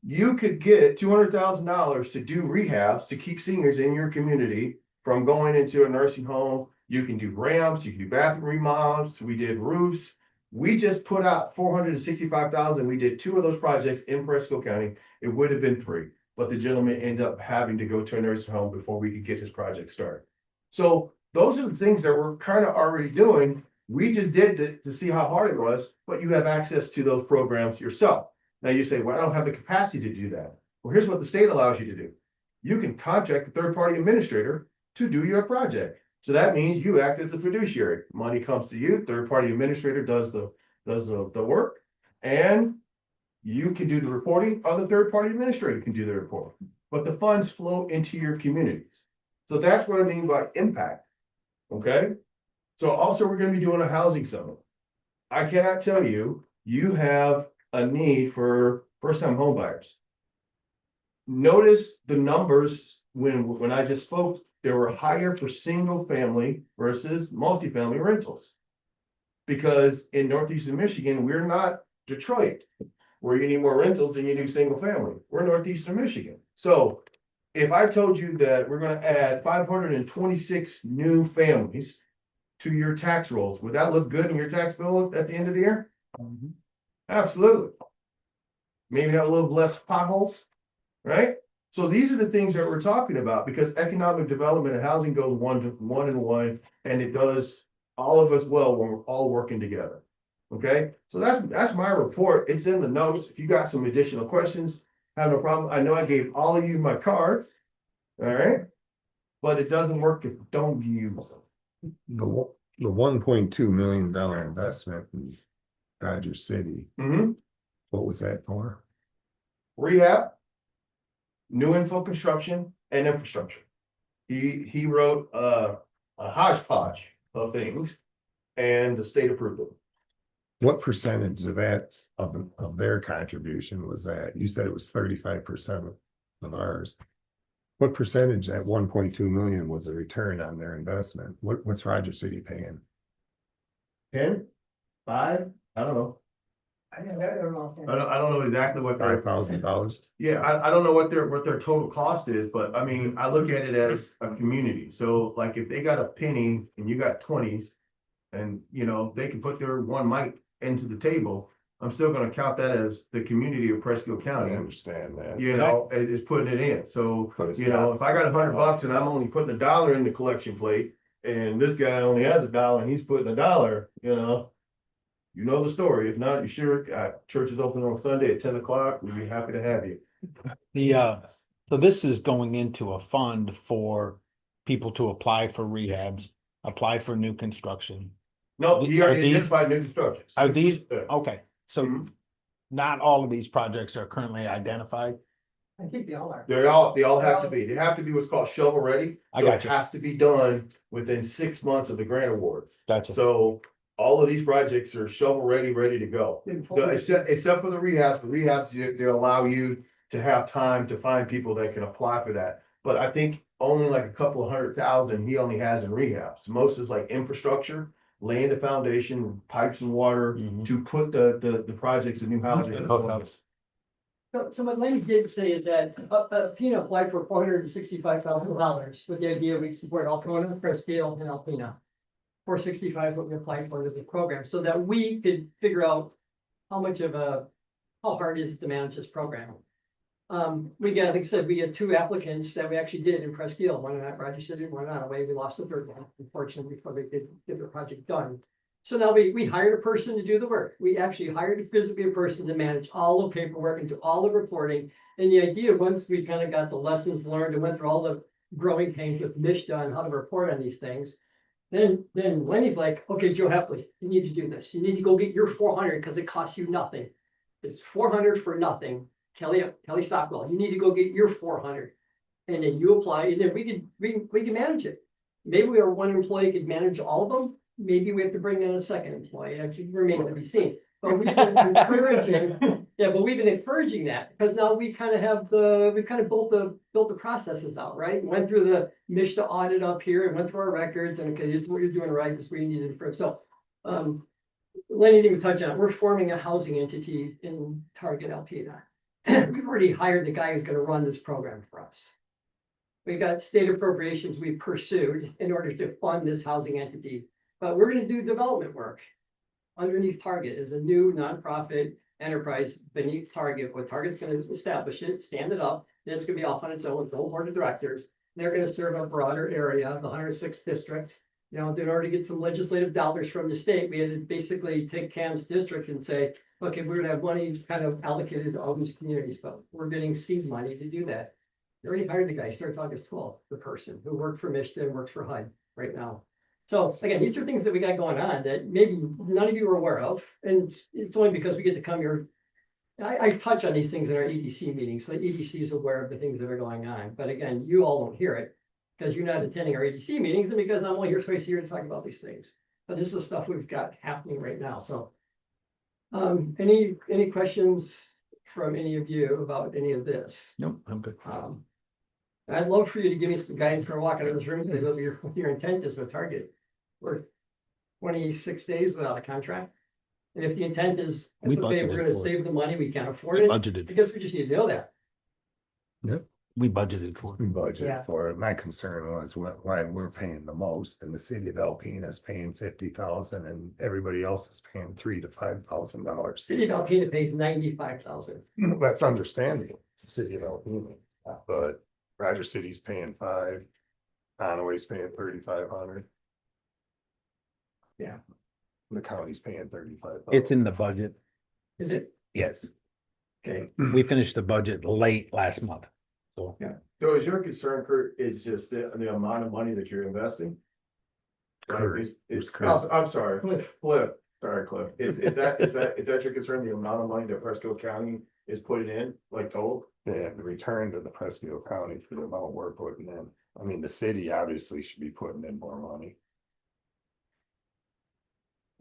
You could get $200,000 to do rehabs to keep seniors in your community from going into a nursing home. You can do ramps, you can do bathroom remodels. We did roofs. We just put out $465,000. We did 2 of those projects in Presque County. It would have been 3, but the gentleman ended up having to go to a nursing home before we could get this project started. So those are the things that we're kind of already doing. We just did it to see how hard it was, but you have access to those programs yourself. Now you say, well, I don't have the capacity to do that. Well, here's what the state allows you to do. You can contract a third-party administrator to do your project. So that means you act as a fiduciary. Money comes to you, third-party administrator does the work, and you can do the reporting, or the third-party administrator can do the reporting. But the funds flow into your communities. So that's what I mean by impact. Okay? So also we're going to be doing a housing summit. I cannot tell you, you have a need for first-time home buyers. Notice the numbers when I just spoke, they were higher for single family versus multifamily rentals. Because in northeastern Michigan, we're not Detroit, where you need more rentals than you do single family. We're northeastern Michigan. So if I told you that we're going to add 526 new families to your tax rolls, would that look good in your tax bill at the end of the year? Absolutely. Maybe have a little less potholes, right? So these are the things that we're talking about, because economic development and housing goes one to one, and it does all of us well when we're all working together. Okay, so that's my report. It's in the notes. If you got some additional questions, have no problem. I know I gave all of you my cards, all right, but it doesn't work if you don't use them.
The $1.2 million investment in Dodger City, what was that for?
Rehab, new info construction, and infrastructure. He wrote a hodgepodge of things, and the state approved it.
What percentage of that of their contribution was that? You said it was 35% of ours. What percentage at 1.2 million was a return on their investment? What's Dodger City paying?
10, 5, I don't know. I don't know exactly what their
$5,000.
Yeah, I don't know what their total cost is, but I mean, I look at it as a community. So like if they got a penny and you got 20s, and you know, they can put their one mite into the table, I'm still gonna count that as the community of Presque
I
County.
understand that.
You know, it is putting it in. So,
But it's
you know,
not-
if I got $100 and I'm only putting $1 in the collection plate, and this guy only has $1 and he's putting $1, you know the story. If not, you sure, church is open on Sunday at 10 o'clock. We'd be happy to have you.
So this is going into a fund for people to apply for rehabs, apply for new construction.
No, he
Are
already
these-
identified new constructions.
Are these,
Yeah.
okay, so
Mhm.
not all of these projects are currently identified?
I think they all are.
They all have to be. They have to be what's called shovel ready.
I
So
got
it
you.
has to be done within 6 months of the grant award.
Gotcha.
So all of these projects are shovel ready to go. Except for the rehabs, they allow you to have time to find people that can apply for that. But I think only like a couple of 100,000 he only has in rehabs. Most is like infrastructure, laying the foundation, pipes and water
Mhm.
to put the projects of new housing. in place.
So what Lenny did say is that, Alpena applied for $465,000 with the idea we'd support Alpena, Presque, and Alpena. 465 what we applied for to the program, so that we could figure out how hard is it to manage this program. We got, like I said, we had 2 applicants that we actually did in Presque, one in Roger City, one out of way, we lost the 3rd one, unfortunately, before they did get the project done. So now we hired a person to do the work. We actually hired physically a person to manage all the paperwork and do all the reporting. And the idea, once we kind of got the lessons learned and went through all the growing pains with Mishta on how to report on these things. Then Lenny's like, okay, Joe Heffley, you need to do this. You need to go get your 400 because it costs you nothing. It's 400 for nothing. Kelly Stockwell, you need to go get your 400. And then you apply, and then we can manage it. Maybe our one employee could manage all of them. Maybe we have to bring in a second employee, it actually remains to be seen. But we've been encouraging, but we've been encouraging that, because now we kind of built the processes out, right? Went through the Mishta audit up here and went through our records, and okay, this is what you're doing right, this is what you need to improve. So, Lenny didn't even touch on it, we're forming a housing entity in Target Alpena. We've already hired the guy who's gonna run this program for us. We got state appropriations we pursued in order to fund this housing entity, but we're gonna do development work. Underneath Target is a new nonprofit enterprise beneath Target, where Target's gonna establish it, stand it up, then it's gonna be off on its own with the whole board of directors. They're gonna serve a broader area, the 106th district. You know, in order to get some legislative dollars from the state, we had to basically take Cam's district and say, okay, we're gonna have money kind of allocated to all these communities, but we're getting seed money to do that. They already hired the guy, starts August 12th, the person who worked for Michigan, works for HUD right now. So again, these are things that we got going on that maybe none of you are aware of, and it's only because we get to come here. I touch on these things in our EDC meetings, so the EDC is aware of the things that are going on, but again, you all don't hear it because you're not attending our EDC meetings, and because I'm only here twice a year to talk about these things. But this is stuff we've got happening right now, so. Any questions from any of you about any of this?
Nope, I'm good.
I'd love for you to give me some guidance for walking out of this room, what your intent is with Target. We're 26 days without a contract. And if the intent is,
We
it's okay, we're
budgeted
gonna
for it.
save the money, we can't afford
We
it,
budgeted,
because we just need to know that.
we budgeted for
We
it.
budget
Yeah.
for it. My concern was why we're paying the most and the city of Alpena is paying 50,000 and everybody else is paying $3,000 to $5,000.
City of Alpena pays 95,000.
That's understandable. It's the city of Alpena, but Roger City's paying 5, Conway's paying 3,500.
Yeah.
The county's paying 35,000.
It's in the budget,
Is it?
yes.
Okay.
We finished the budget late last month, so.
So is your concern, Kurt, is just the amount of money that you're investing?
Kurt,
It's,
Kurt.
I'm sorry, Cliff, sorry, Cliff. Is that your concern, the amount of money that Presque County is putting in, like total?
Yeah, the return to the Presque County for the amount we're putting in. I mean, the city obviously should be putting in more money.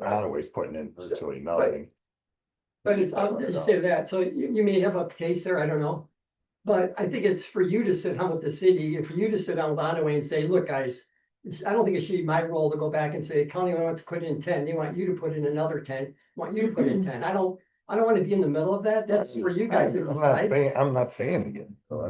Always putting in virtually nothing.
But it's, I'll just say that, so you may have a case there, I don't know. But I think it's for you to sit down with the city, and for you to sit down with Onaway and say, look, guys. I don't think it should be my role to go back and say, county wants to put in 10, they want you to put in another 10, want you to put in 10. I don't want to be in the middle of that, that's for you guys to decide.
I'm not saying again.
But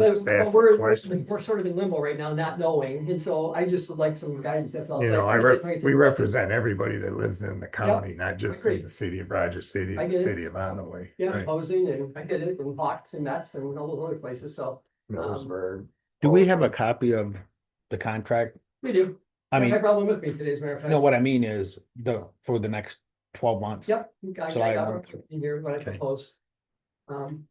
we're sort of in limbo right now, not knowing, and so I just would like some guidance, that's all.
You know,
Like,
we represent everybody that lives in the county, not just in
Agreed.
the city of Roger City,
I
the
get it.
city of Onaway.
Yeah,
Right.
housing, and I get it, and Hawks and Mets and all those other places, so
Millersburg.
Do we have a copy of the contract?
we do.
I mean,
I brought one with me today, as a matter of fact.
no, what I mean is for the next 12 months.
Yep.
July
got
month.
it in here, what I
Okay.
proposed.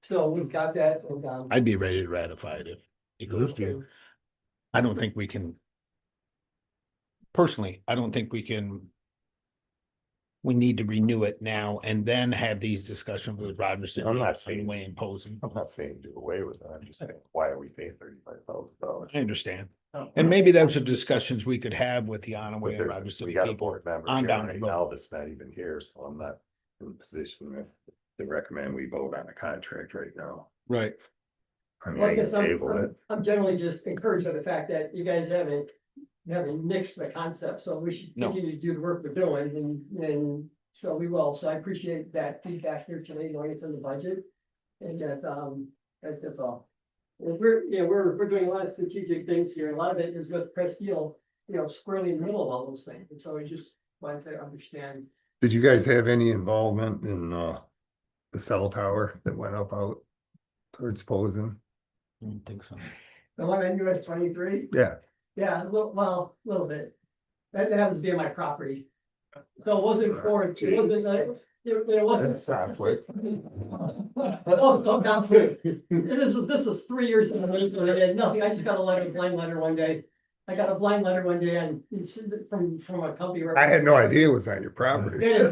So we've got that, and,
I'd be ready to ratify it if it goes through. I don't think we can. Personally, I don't think we can. We need to renew it now and then have these discussions with Roger City.
I'm not saying-
Way imposing.
I'm not saying do away with it. I'm just saying, why are we paying $35,000?
I understand. And maybe those are discussions we could have with the Onaway and Roger
We
City
got a
people.
board member
on
here
down the
right
road.
now that's not even here, so I'm not in a position to recommend we vote on a contract right now.
Right.
I mean,
Well,
I
I
can
guess
table it.
I'm generally just encouraged by the fact that you guys haven't nixed the concept, so we should
No.
continue to do the work we're doing, and so we will. So I appreciate that feedback here today, knowing it's in the budget. And that's all. And we're doing a lot of strategic things here. A lot of it is with Presque, squarely in the middle of all those things. And so we just wanted to understand.
Did you guys have any involvement in, the cell tower that went up out towards Posen?
I don't think so.
The one on US 23,
Yeah,
yeah, a little bit. That happens to be on my property. So it wasn't for, it wasn't, it wasn't.
that's conflict.
Oh, so conflict. This is 3 years in the making, and I had nothing. I just got a blind letter one day. I got a blind letter one day and it's from a company.
I had no idea it was on your property.
Yeah,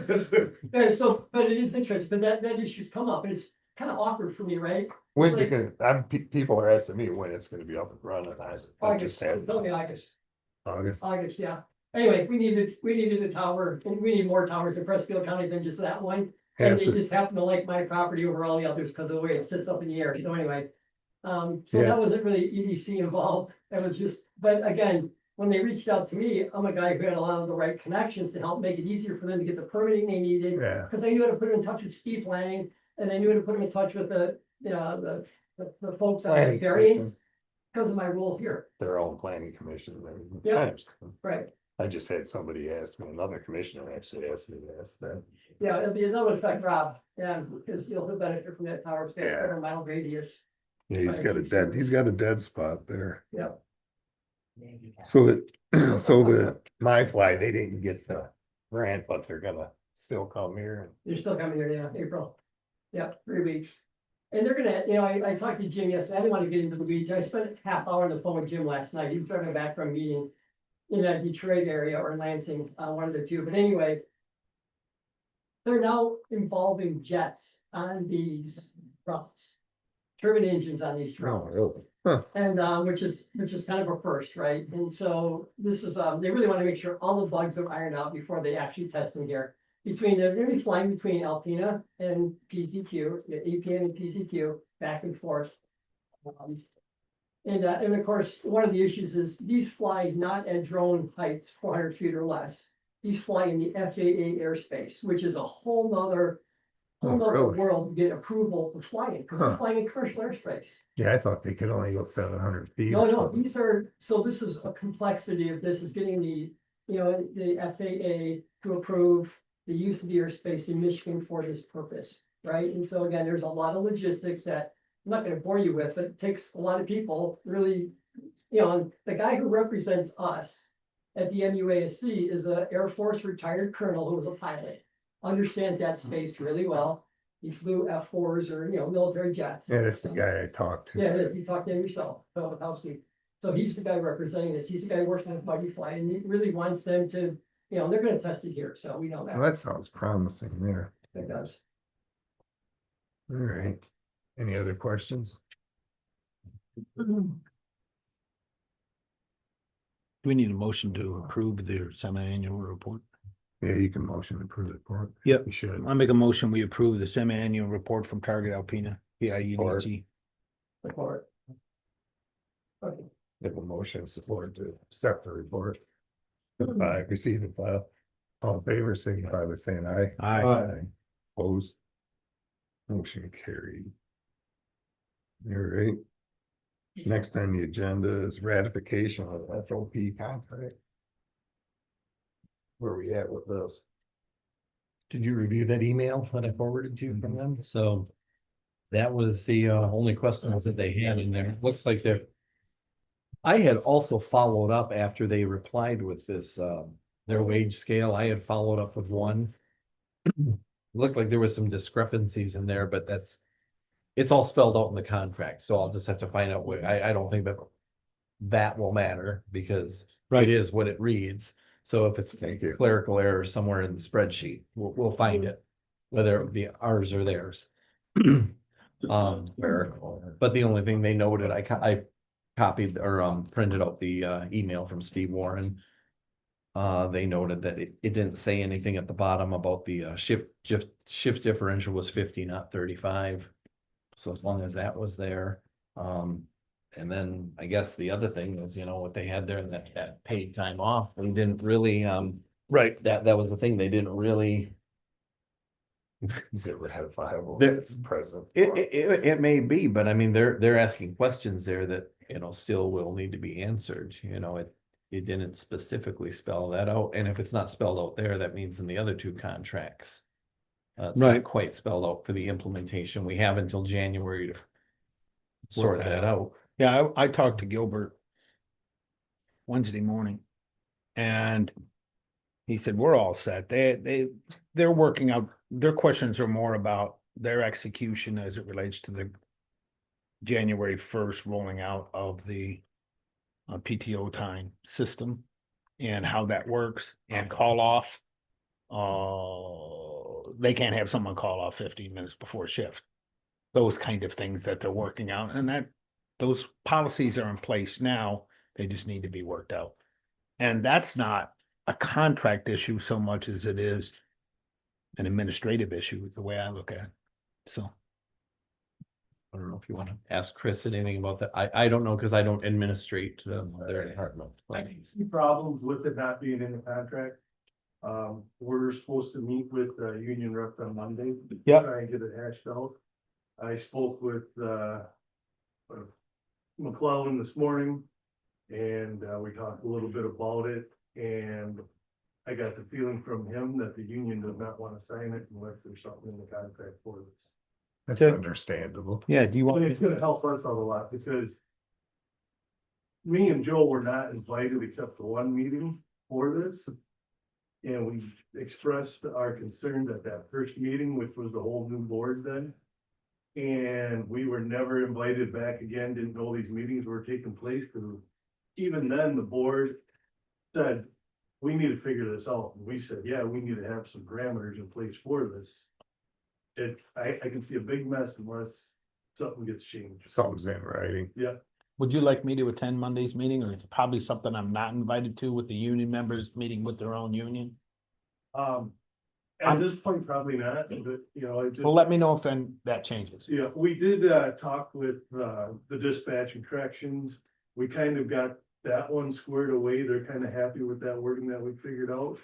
so, but it is interesting, but that issue's come up, and it's kind of awkward for me, right?
When's it gonna, people are asking me when it's gonna be up and running. I
August,
just had
tell me August,
August.
yeah. Anyway, we needed a tower, and we need more towers in Presque County than just that one. And they
Hanson,
just happen to like my property over all the others because of the way it sits up in the air, so anyway. So
Yeah.
that wasn't really EDC involved, it was just, but again, when they reached out to me, I'm a guy who had a lot of the right connections to help make it easier for them to get the permitting they needed.
yeah,
Cause I knew how to put them in touch with Steve Lang, and I knew how to put them in touch with the folks on the
Planning
variance,
commission.
because of my role here,
their own planning commission. and everything.
Yeah.
I understand.
right?
I just had somebody ask me, another commissioner actually asked me to ask that.
Yeah, it'll be another effect, Rob, yeah, because you'll benefit from that tower, stand
Yeah.
100 mile radius.
Yeah, he's got a dead spot there.
Yep.
So that, so the, my fly, they didn't get the grant, but they're gonna still come here.
You're still coming here, yeah, April. Yep, 3 weeks. And they're gonna, I talked to Jim yesterday, I didn't want to get into the weeds, I spent a half hour on the phone with Jim last night, he was driving back from a meeting in that Detroit area or Lansing, one of the two, but anyway. They're now involving jets on these trucks. Turbine engines on these trucks.
really?
And which is kind of a first, right? And so this is, they really want to make sure all the bugs are ironed out before they actually test them here. They're gonna be flying between Alpena and PCQ, APN and PCQ, back and forth. And of course, one of the issues is these fly not at drone heights, 400 feet or less. These fly in the FAA airspace, which is a whole nother
really?
world to get approval to fly in, because
Huh.
they're flying in commercial airspace.
Yeah, I thought they could only go 700 feet.
No,
or
no,
something.
this is a complexity of this, is getting the FAA to approve the use of the airspace in Michigan for this purpose, right? And so again, there's a lot of logistics that I'm not gonna bore you with, but it takes a lot of people really, and the guy who represents us at the MUASC is a Air Force retired colonel who was a pilot, understands that space really well. He flew F4s or, military jets.
Yeah, that's the guy I talked to.
Yeah, you talked to him yourself, Phil Wachowski. So he's the guy representing this. He's the guy working with Buddy Fly, and he really wants them to, they're gonna test it here, so we know
Well,
that.
that sounds promising there.
It does.
All right. Any other questions?
Do we need a motion to approve their semi-annual report?
Yeah, you can motion to approve it for it.
Yep.
You should.
I make a motion, we approve the semi-annual report from Target Alpena, PIUDC.
Support. Okay,
Have a motion support to accept the report. I received the file. All in favor, signify by saying aye.
Aye.
Opposed. Motion carried. All right. Next on the agenda is ratification of FOP contract. Where are we at with this?
Did you review that email that I forwarded to you from them? So that was the only questions that they had in there. Looks like they're. I had also followed up after they replied with this, their wage scale. I had followed up with one. Looked like there was some discrepancies in there, but it's all spelled out in the contract. So I'll just have to find out what, I don't think that will matter because it is what it reads. So if it's
Thank you.
clerical error somewhere in the spreadsheet, we'll find it, whether it be ours or theirs. But the only thing they noted, I copied or printed out the email from Steve Warren. They noted that it didn't say anything at the bottom about the shift differential was 50, not 35. So as long as that was there, And then I guess the other thing is, what they had there in that paid time off, they didn't really,
Right.
that was the thing, they didn't really.
Is it ratifiable?
There-
It's present.
It may be, but I mean, they're asking questions there that, still will need to be answered, it didn't specifically spell that out, and if it's not spelled out there, that means in the other two contracts. It's not
Right.
quite spelled out for the implementation, we have until January to sort that out.
Yeah, I talked to Gilbert Wednesday morning. And he said, we're all set. They're working out, their questions are more about their execution as it relates to the January 1st rolling out of the PTO time system and how that works and call off. They can't have someone call off 15 minutes before shift. Those kind of things that they're working out, and those policies are in place now. They just need to be worked out. And that's not a contract issue so much as it is an administrative issue, the way I look at it. So.
I don't know if you want to ask Chris anything about that. I don't know, because I don't administrate their department.
I see problems with it not being in the contract. We're supposed to meet with the union rep on Monday.
Yep.
Try and get it hashed out. I spoke with McClellan this morning. And we talked a little bit about it, and I got the feeling from him that the union does not want to sign it unless there's something in the contract for this.
That's
Okay.
understandable.
Yeah, do you
But
want?
it's gonna help us out a lot, because me and Joe were not invited except for one meeting for this. And we expressed our concern at that first meeting, which was the whole new board then. And we were never invited back again, didn't know these meetings were taking place, because even then, the board said, we need to figure this out. And we said, yeah, we need to have some parameters in place for this. I can see a big mess unless something gets changed.
Something's in writing.
Yeah,
Would you like me to attend Monday's meeting, or it's probably something I'm not invited to with the union members meeting with their own union?
at this point, probably not, but it just.
Well, let me know if then that changes.
Yeah, we did talk with the dispatch and corrections. We kind of got that one squared away. They're kind of happy with that wording that we figured out.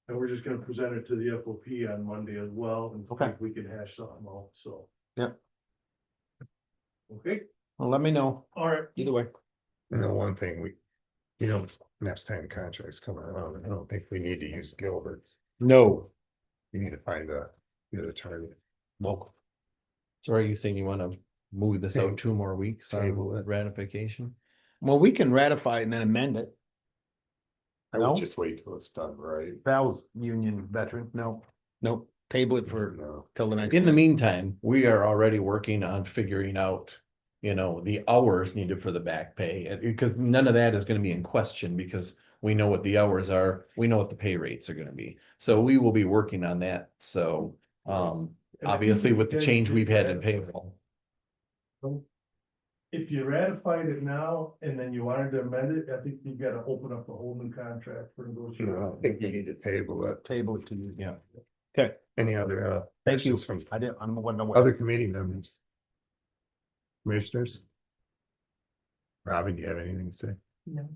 And we're just gonna present it to the FOP on Monday as well and see
Okay.
if we can hash something out, so.
Yep.
Okay,
Well, let me know
all right.
either way.
One thing next time contracts come around, I don't think we need to use Gilbert's.
No.
You need to find a good attorney.
Well,
So are you saying you want to move this out 2 more weeks
Table
on
it.
ratification?
well, we can ratify it and then amend it.
I
No?
would just wait till it's done, right?
Val's union veteran, nope, table it for
No.
till the next.
In the
meeting.
meantime, we are already working on figuring out, the hours needed for the back pay, because none of that is gonna be in question, because we know what the hours are, we know what the pay rates are gonna be. So we will be working on that, so,
And I
obviously
think
with the
you guys
change
did
we've had
that.
in payroll.
If you ratified it now and then you wanted to amend it, I think you've got to open up a whole new contract for negotiation.
No, I think we need to table it.
Table it to you.
Yeah.
Okay,
Any other
thank you.
questions from
I didn't, I'm wondering what.
other committee members? Commissioners? Robin, do you have anything to say?
No.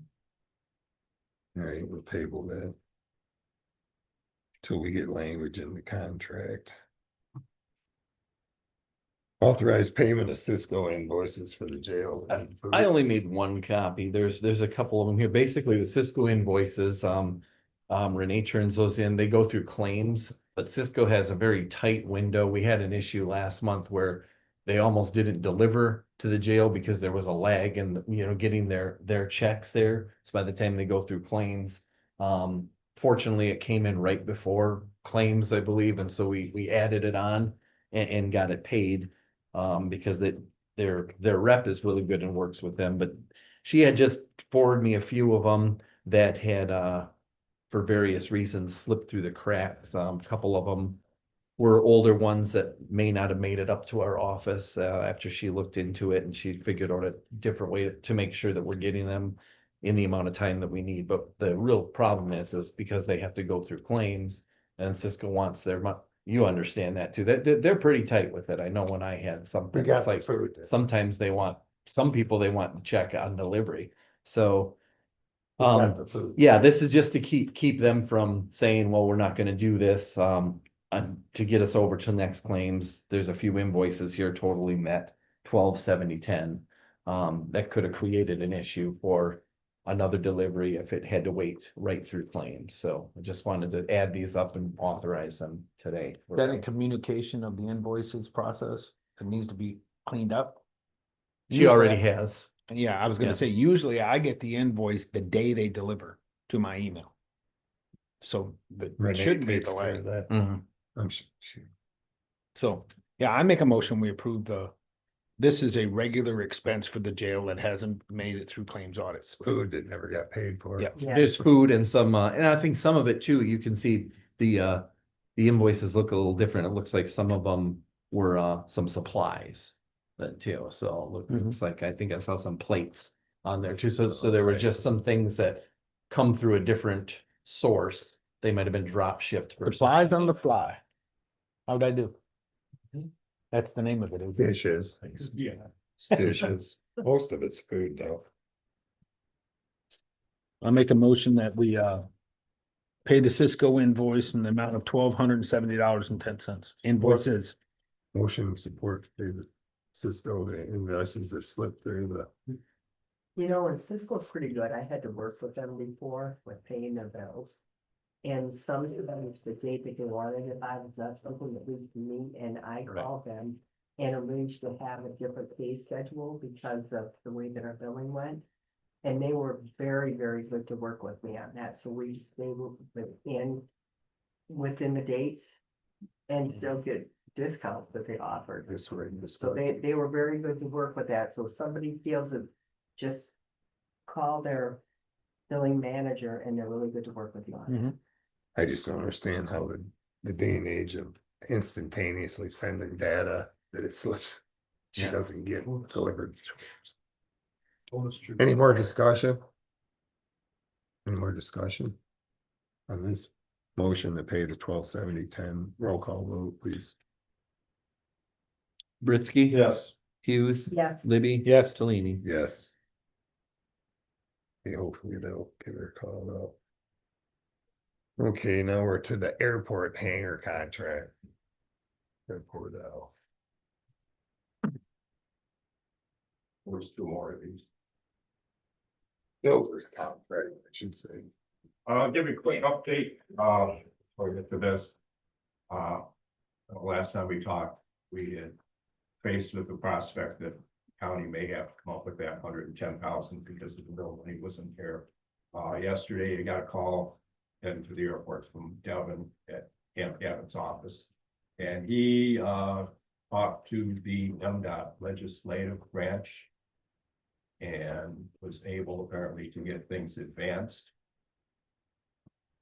All right, we'll table that. Till we get language in the contract. Authorized payment of Cisco invoices for the jail.
I only made one copy. There's a couple of them here. Basically, the Cisco invoices, Renee turns those in. They go through claims, but Cisco has a very tight window. We had an issue last month where they almost didn't deliver to the jail because there was a lag in, getting their checks there. So by the time they go through claims, fortunately, it came in right before claims, I believe, and so we added it on and got it paid. Because their rep is really good and works with them, but she had just forwarded me a few of them that had, for various reasons, slipped through the cracks. A couple of them were older ones that may not have made it up to our office, after she looked into it, and she figured out a different way to make sure that we're getting them in the amount of time that we need. But the real problem is because they have to go through claims, and Cisco wants their you understand that too. They're pretty tight with it. I know when I had something,
We got
it's like,
food.
sometimes they want some people, they want to check on delivery, so.
Got the food.
Yeah, this is just to keep them from saying, well, we're not gonna do this, to get us over to next claims. There's a few invoices here totally met 127010. That could have created an issue for another delivery if it had to wait right through claims. So I just wanted to add these up and authorize them today.
That in communication of the invoices process, it needs to be cleaned up.
She already
Usually-
has.
Yeah, I was gonna
Yeah.
say, usually I get the invoice the day they deliver to my email. So that
Renee
shouldn't be a
takes care
delay.
of that.
Mhm.
I'm sure.
So, yeah, I make a motion, we approve this is a regular expense for the jail that hasn't made it through claims audits.
Food that never got paid for.
Yeah.
Yeah.
There's food and some, and I think some of it too, you can see the invoices look a little different. It looks like some of them were, some supplies. That too, so looks like, I think I saw some plates on there too, so there were just some things that come through a different source. They might have been drop shipped. versus-
Supplies on the fly. How'd I do? That's the name of it. Isn't it?
Dishes.
Yeah.
Dishes. Most of it's food though.
I make a motion that we pay the Cisco invoice in the amount of $1,270.10. Invoices.
Motion support to pay the Cisco, the invoices that slip through the.
You know, and Cisco's pretty good. I had to work with them before with paying their bills. And sometimes the date that they wanted, if I was not something that we can meet, and I
Right.
called them and arranged to have a different pay schedule because of the way that our billing went. And they were very, very good to work with me on that. So they were within the dates and still get discounts that they offered.
This way, this
So
way.
they were very good to work with that, so if somebody feels it, just call their billing manager and they're really good to work with you on it.
I just don't understand how the day and age of instantaneously sending data that it slips. She
Yeah.
doesn't get delivered. Any more discussion? Any more discussion? On this motion to pay the 127010 roll call vote, please.
Britsky.
Yes.
Hughes.
Yes.
Libby.
Yes.
Tolini.
Yes. Okay, hopefully they'll get her called up. Okay, now we're to the airport hangar contract. Airport L.
There's two more of these.
Builder's contract, I should say.
I'll give you a quick update, before we get to this. Last time we talked, we had faced with the prospect that county may have to come up with that 110,000 because the bill money wasn't there. Yesterday, I got a call heading to the airport from Devin at Camp Gavin's office. And he, talked to the MDOT legislative branch. And was able apparently to get things advanced.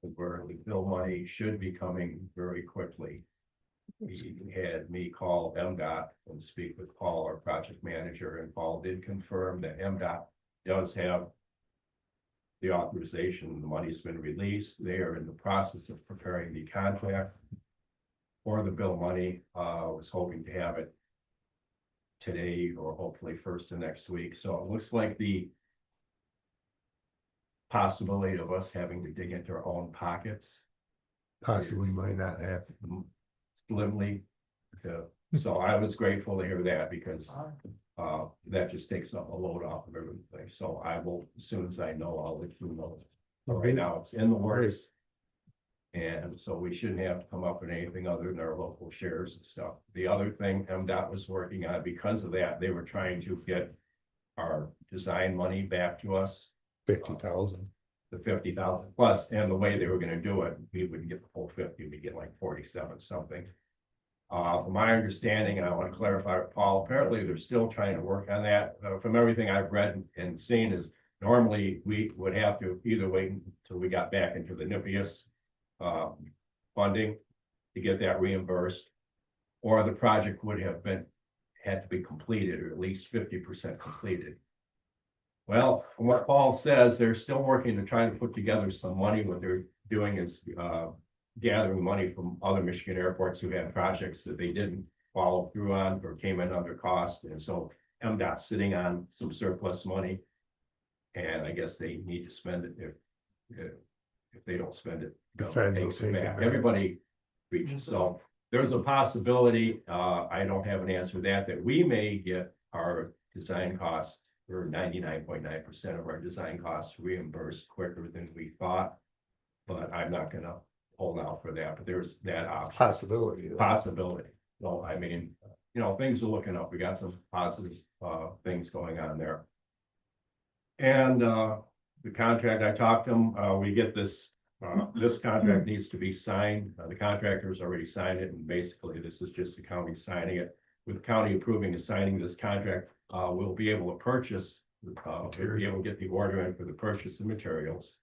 Where the bill money should be coming very quickly. He had me call MDOT and speak with Paul, our project manager, and Paul did confirm that MDOT does have the authorization, the money's been released, they are in the process of preparing the contract for the bill money. Was hoping to have it today or hopefully first of next week, so it looks like the possibility of us having to dig into our own pockets
Possibly might not happen.
slimly. So I was grateful to hear that because that just takes a load off of everything. So I will, as soon as I know, I'll let you know. But right now it's in the works. And so we shouldn't have to come up with anything other than our local shares and stuff. The other thing MDOT was working on, because of that, they were trying to get our design money back to us.
50,000.
The 50,000 plus, and the way they were gonna do it, we wouldn't get the full 50, we'd get like 47 something. From my understanding, and I want to clarify with Paul, apparently they're still trying to work on that. From everything I've read and seen is normally we would have to either wait until we got back into the NIPIAS funding to get that reimbursed, or the project would have had to be completed, or at least 50% completed. Well, from what Paul says, they're still working to try to put together some money. What they're doing is gathering money from other Michigan airports who had projects that they didn't follow through on or came in under cost. And so MDOT sitting on some surplus money. And I guess they need to spend it if they don't spend it.
The
they'll
feds
take
will
it
take it
back.
back.
Everybody reaches, so there's a possibility, I don't have an answer to that we may get our design costs or 99.9% of our design costs reimbursed quicker than we thought. But I'm not gonna hold out for that, but there's that option,
Possibility. though.
possibility. So I mean, things are looking up. We got some positive, things going on there. And, the contract, I talked to them, we get this, this contract needs to be signed. The contractor's already signed it, and basically this is just the county signing it. With the county approving and signing this contract, we'll be able to purchase, we'll be able to get the order in for the purchase of materials.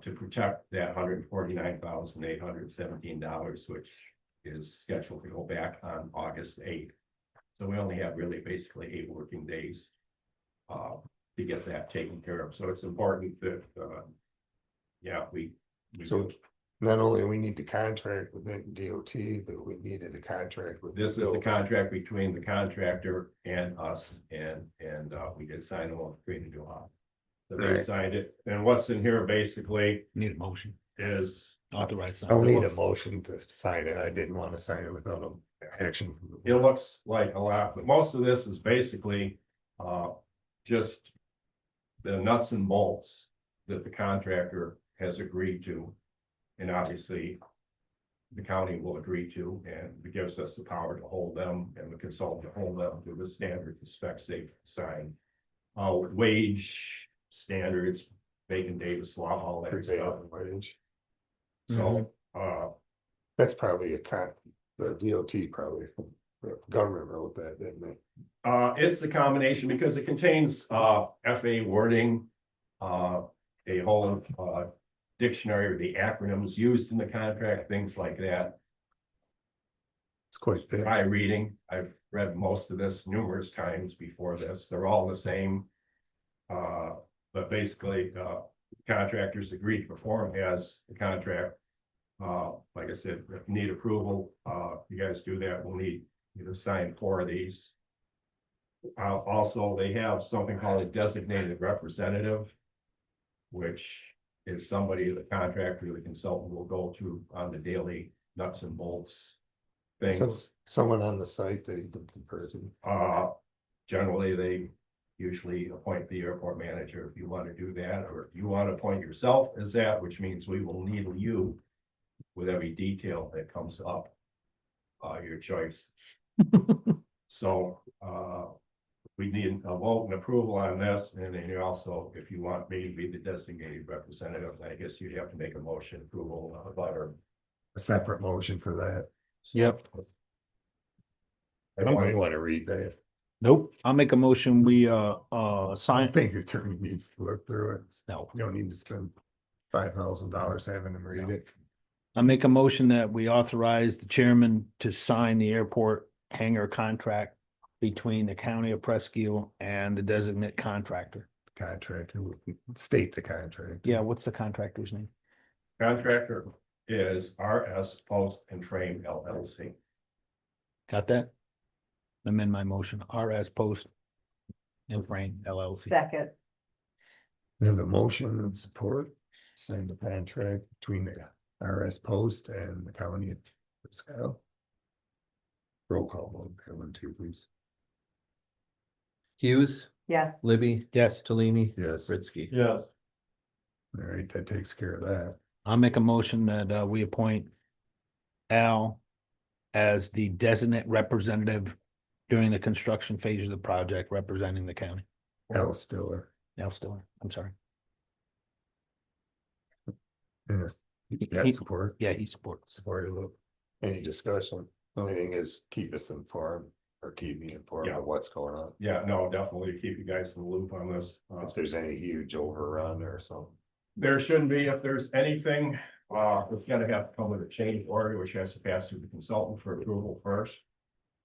To protect that $149,817, which is scheduled to go back on August 8th. So we only have really basically 8 working days to get that taken care of. So it's important that, yeah, we
So not only we need the contract with the DOT, but we needed a contract with.
this is the
builder.
contract between the contractor and us, and we did sign the one between the two. So they
Right.
signed it, and what's in here basically
Need a motion,
is
authorize.
I'll need a
looks-
motion to sign it. I didn't want to sign it without an action.
it looks like a lot, but most of this is basically, just the nuts and bolts that the contractor has agreed to. And obviously, the county will agree to, and it gives us the power to hold them and the consultant to hold them to the standard, the specs they've signed. Wage standards, Bacon Davis law, all that stuff.
Prevailing wage.
So,
That's probably the DOT probably, the government wrote that, didn't they?
it's a combination because it contains, FA wording, a whole, dictionary, the acronyms used in the contract, things like that.
It's quite thick.
By reading, I've read most of this numerous times before this. They're all the same. But basically, contractors agreed to perform as the contract. Like I said, if you need approval, you guys do that, we'll need you to sign 4 of these. Also, they have something called a designated representative, which is somebody, the contractor, the consultant will go to on the daily nuts and bolts
So,
things.
someone on the site that he can compare to.
Generally, they usually appoint the airport manager if you want to do that, or if you want to appoint yourself as that, which means we will needle you with every detail that comes up, your choice. So, we need a vote and approval on this, and then you also, if you want me to be the designated representative, I guess you'd have to make a motion approval about her.
A separate motion for that.
Yep.
I might want to read that.
Nope. I'll make a motion. We,
I
sign.
think the attorney needs to look through it.
No.
You don't need to spend $5,000 having him read it.
I make a motion that we authorize the chairman to sign the airport hangar contract between the county of Presque and the designate contractor.
Contractor, state the contract.
Yeah, what's the contractor's name?
Contractor is RS Post and Frame LLC.
Got that? Amend my motion, RS Post and Frame LLC.
Second,
We have a motion and support, sign the contract between the RS Post and the county of Presque. Roll call vote, everyone too, please.
Hughes,
yes,
Libby,
Yes,
Tolini,
Yes,
Pritzky.
Yes.
all right, that takes care of that.
I'll make a motion that, we appoint Al as the designate representative during the construction phase of the project, representing the county.
Al Stiller.
Al Stiller, I'm sorry.
Yes,
He-
got
he-
support,
Yeah, he supports.
supported it. Any discussion? Only thing is keep us informed or keep me informed
Yeah.
of what's going on.
Yeah, no, definitely keep you guys in the loop on this.
If there's any huge overrun or something.
There shouldn't be, if there's anything, it's gonna have to come with a change order, which has to pass through the consultant for approval first.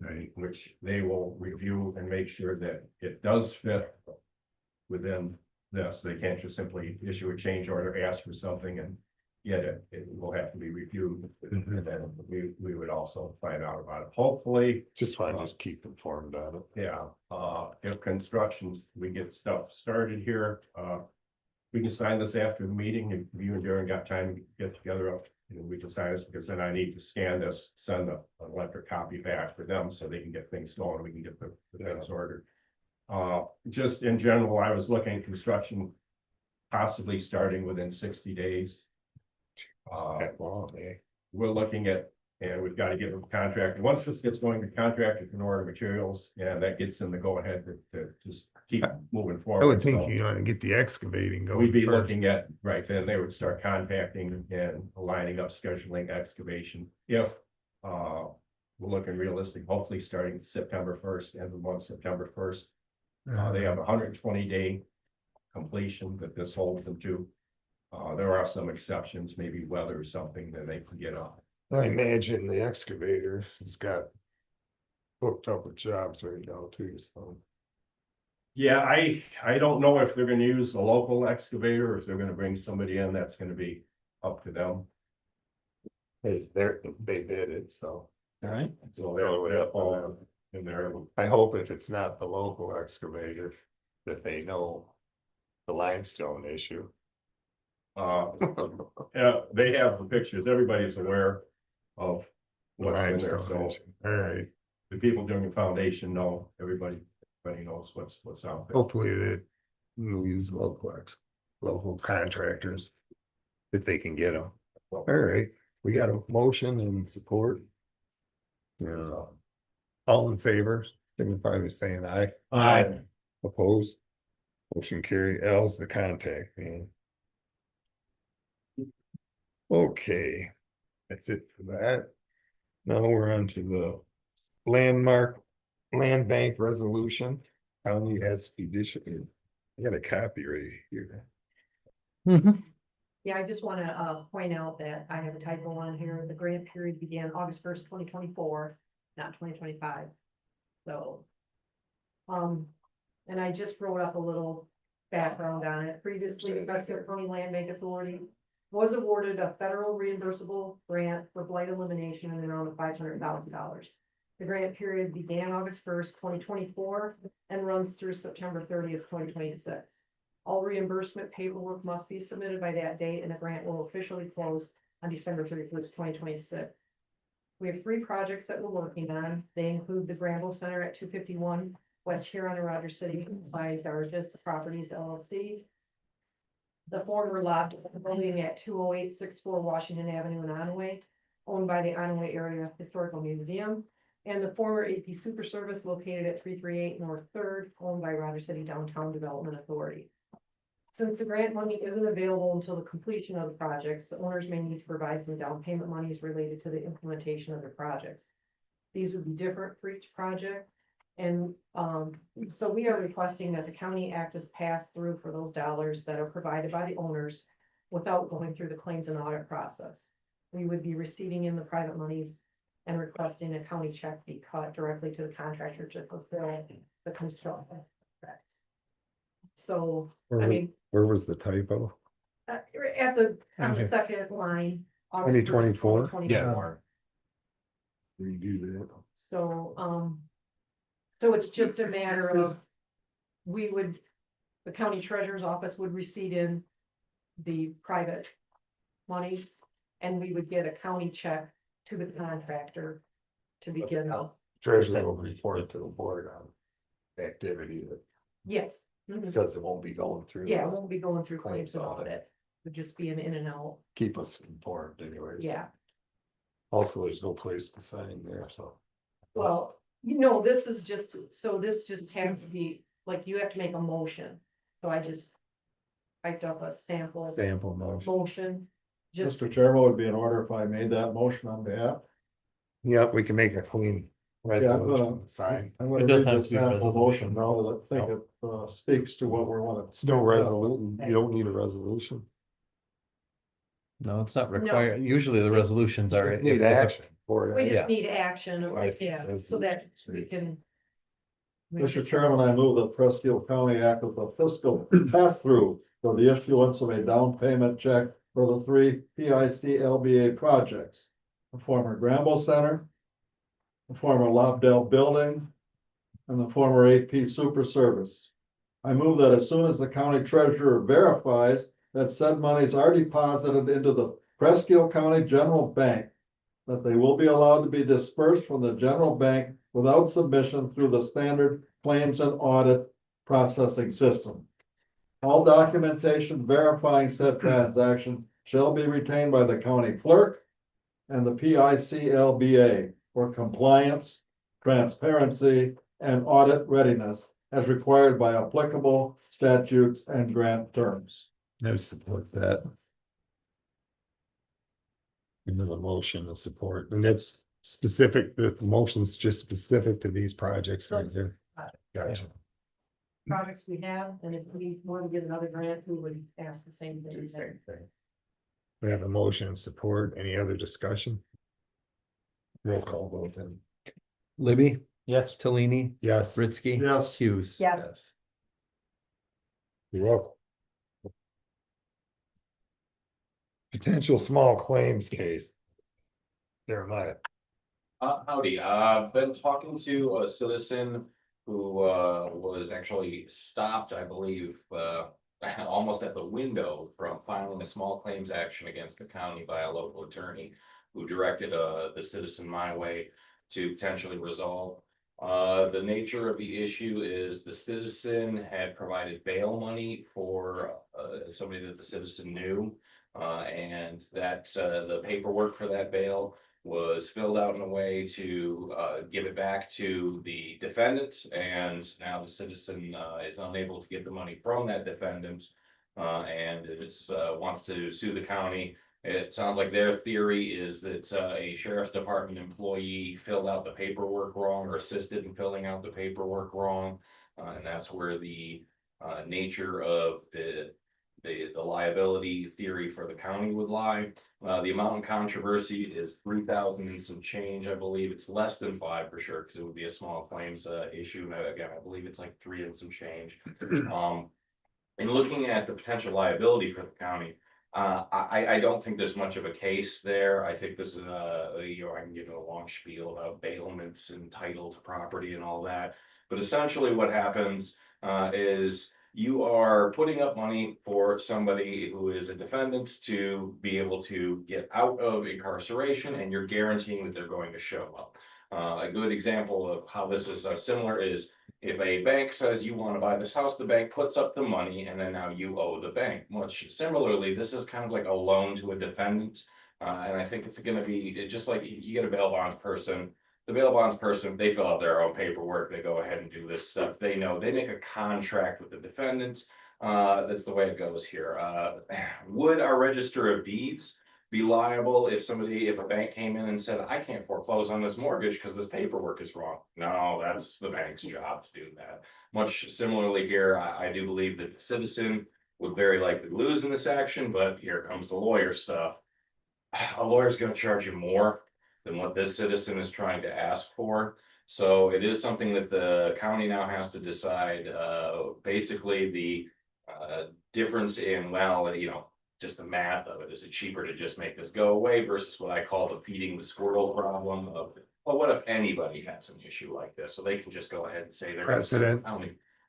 Right.
Which they will review and make sure that it does fit within this. They can't just simply issue a change order, ask for something, and yet it will have to be reviewed. And then we would also find out about it. Hopefully,
Just fine, just keep informed on it.
yeah, if construction, we get stuff started here, we can sign this after the meeting, if you and Darren got time to get together up, we can sign this, because then I need to scan this, send an electric copy back for them, so they can get things going, we can get the things ordered. Just in general, I was looking at construction possibly starting within 60 days.
That long, eh?
We're looking at, and we've got to get a contractor. Once this gets going to contractor can order materials, and that gets them to go ahead to just keep moving forward.
I would think
So
you want to get the excavating going.
we'd be
first.
looking at, right, then they would start contacting and lining up, scheduling excavation. If, we're looking realistic, hopefully starting September 1st, end of the month, September 1st. They have 120-day completion that this holds them to. There are some exceptions, maybe weather or something that they can get on.
I imagine the excavator has got booked up with jobs right now too, so.
Yeah, I don't know if they're gonna use a local excavator or if they're gonna bring somebody in, that's gonna be up to them.
They bid it, so.
All right.
So they'll fall in there.
I hope if it's not the local excavator, that they know the limestone issue.
Yeah, they have the pictures, everybody's aware of what's in there,
Limestone
so
issue. All right,
the people doing the foundation know, everybody knows what's out there.
hopefully they will use local contractors. If they can get them. All right, we got a motion and support. Yeah. All in favor, signify by saying aye.
Aye.
Opposed? Motion carry. L's the contact man. Okay, that's it for that. Now we're on to the land bank resolution. County has edition. I got a copy right here.
Yeah, I just want to point out that I have a typo on here. The grant period began August 1st, 2024, not 2025. So, and I just wrote up a little background on it. Previously, the Presque County Land Bank Authority was awarded a federal reimbursable grant for blight elimination in the amount of $500,000. The grant period began August 1st, 2024, and runs through September 30th, 2026. All reimbursement paperwork must be submitted by that date, and the grant will officially close on December 31st, 2026. We have 3 projects that we're working on. They include the Granville Center at 251 West Huron and Rogers City by Dargis Properties LLC. The former lot building at 20864 Washington Avenue in Onaway, owned by the Onaway Area Historical Museum. And the former AP Super Service located at 338 North 3rd, owned by Rogers City Downtown Development Authority. Since the grant money isn't available until the completion of the projects, the owners may need to provide some down payment monies related to the implementation of the projects. These would be different for each project. And so we are requesting that the county act as pass through for those dollars that are provided by the owners without going through the claims and audit process. We would be receiving in the private monies and requesting a county check be cut directly to the contractor to fulfill the construction contracts. So, I mean,
Where was the typo?
at the, on the second line. August 1st,
2024?
2024.
Redo that.
So, so it's just a matter of, the county treasurer's office would receipt in the private monies, and we would get a county check to the contractor to begin.
Treasurer will report it to the board on activity
Yes. Mhm.
because it won't be going through.
Yeah, it won't be going through
Claims
claims and
audit.
audit. Would just be an in and out.
Keep us informed anyways.
Yeah.
Also, there's no place to sign there, so.
Well, this is just, so this just has to be, like, you have to make a motion. So I just typed up a sample
Sample motion.
motion. Just,
Mr. Chairman, would be in order if I made that motion on behalf.
Yeah, we can make a clean resolution to sign.
I'm gonna
It does
read
have
the
to be a
sample motion
resolution.
now, I think it speaks to what we want
It's no resolution. You don't need a resolution.
No, it's not required. Usually the resolutions are.
Need action for
we
that.
Yeah.
just need action,
I see.
yeah, so that we can.
Mr. Chairman, I move that Presque County act as a fiscal pass-through for the issuance of a down payment check for the three PIC LBA projects. The former Gramble Center, the former Lobdell Building, and the former AP Super Service. I move that as soon as the county treasurer verifies that said monies are deposited into the Presque County General Bank, that they will be allowed to be dispersed from the general bank without submission through the standard claims and audit processing system. All documentation verifying said transaction shall be retained by the county clerk and the PICLBA for compliance, transparency, and audit readiness as required by applicable statutes and grant terms.
I support that. Another motion of support, and that's specific, the motion's just specific to these projects right there. Gotcha.
Projects we have, and if we want to get another grant, we would ask the same thing.
We have a motion and support. Any other discussion? Roll call vote then.
Libby,
Yes.
Tellini,
Yes.
Britsky.
Yes.
Hughes.
Yeah.
Yes. You're welcome. Potential small claims case. Jeremiah.
Howdy, been talking to a citizen who, was actually stopped, I believe, almost at the window from filing a small claims action against the county by a local attorney who directed, the citizen my way to potentially resolve. The nature of the issue is the citizen had provided bail money for, somebody that the citizen knew. And that, the paperwork for that bail was filled out in a way to give it back to the defendant, and now the citizen is unable to get the money from that defendant, and it's wants to sue the county. It sounds like their theory is that a sheriff's department employee filled out the paperwork wrong or assisted in filling out the paperwork wrong, and that's where the nature of the liability theory for the county would lie. The amount in controversy is 3,000 and some change. I believe it's less than 5 for sure, because it would be a small claims issue. And again, I believe it's like 3 and some change. In looking at the potential liability for the county, I don't think there's much of a case there. I think this is I can give a long spiel about bailments and title to property and all that. But essentially what happens is you are putting up money for somebody who is a defendant to be able to get out of incarceration, and you're guaranteeing that they're going to show up. A good example of how this is similar is if a bank says you want to buy this house, the bank puts up the money and then now you owe the bank. Much similarly, this is kind of like a loan to a defendant. And I think it's going to be just like you get a bail bonds person. The bail bonds person, they fill out their own paperwork, they go ahead and do this stuff, they know, they make a contract with the defendants. That's the way it goes here. Would our register of deeds be liable if a bank came in and said, I can't foreclose on this mortgage because this paperwork is wrong? No, that's the bank's job to do that. Much similarly here, I do believe that the citizen would very likely lose in this action, but here comes the lawyer stuff. A lawyer's gonna charge you more than what this citizen is trying to ask for. So it is something that the county now has to decide, basically the difference in, just the math of it. Is it cheaper to just make this go away versus what I call the feeding the squirrel problem of, well, what if anybody has an issue like this? So they can just go ahead and say they're.
Precedent.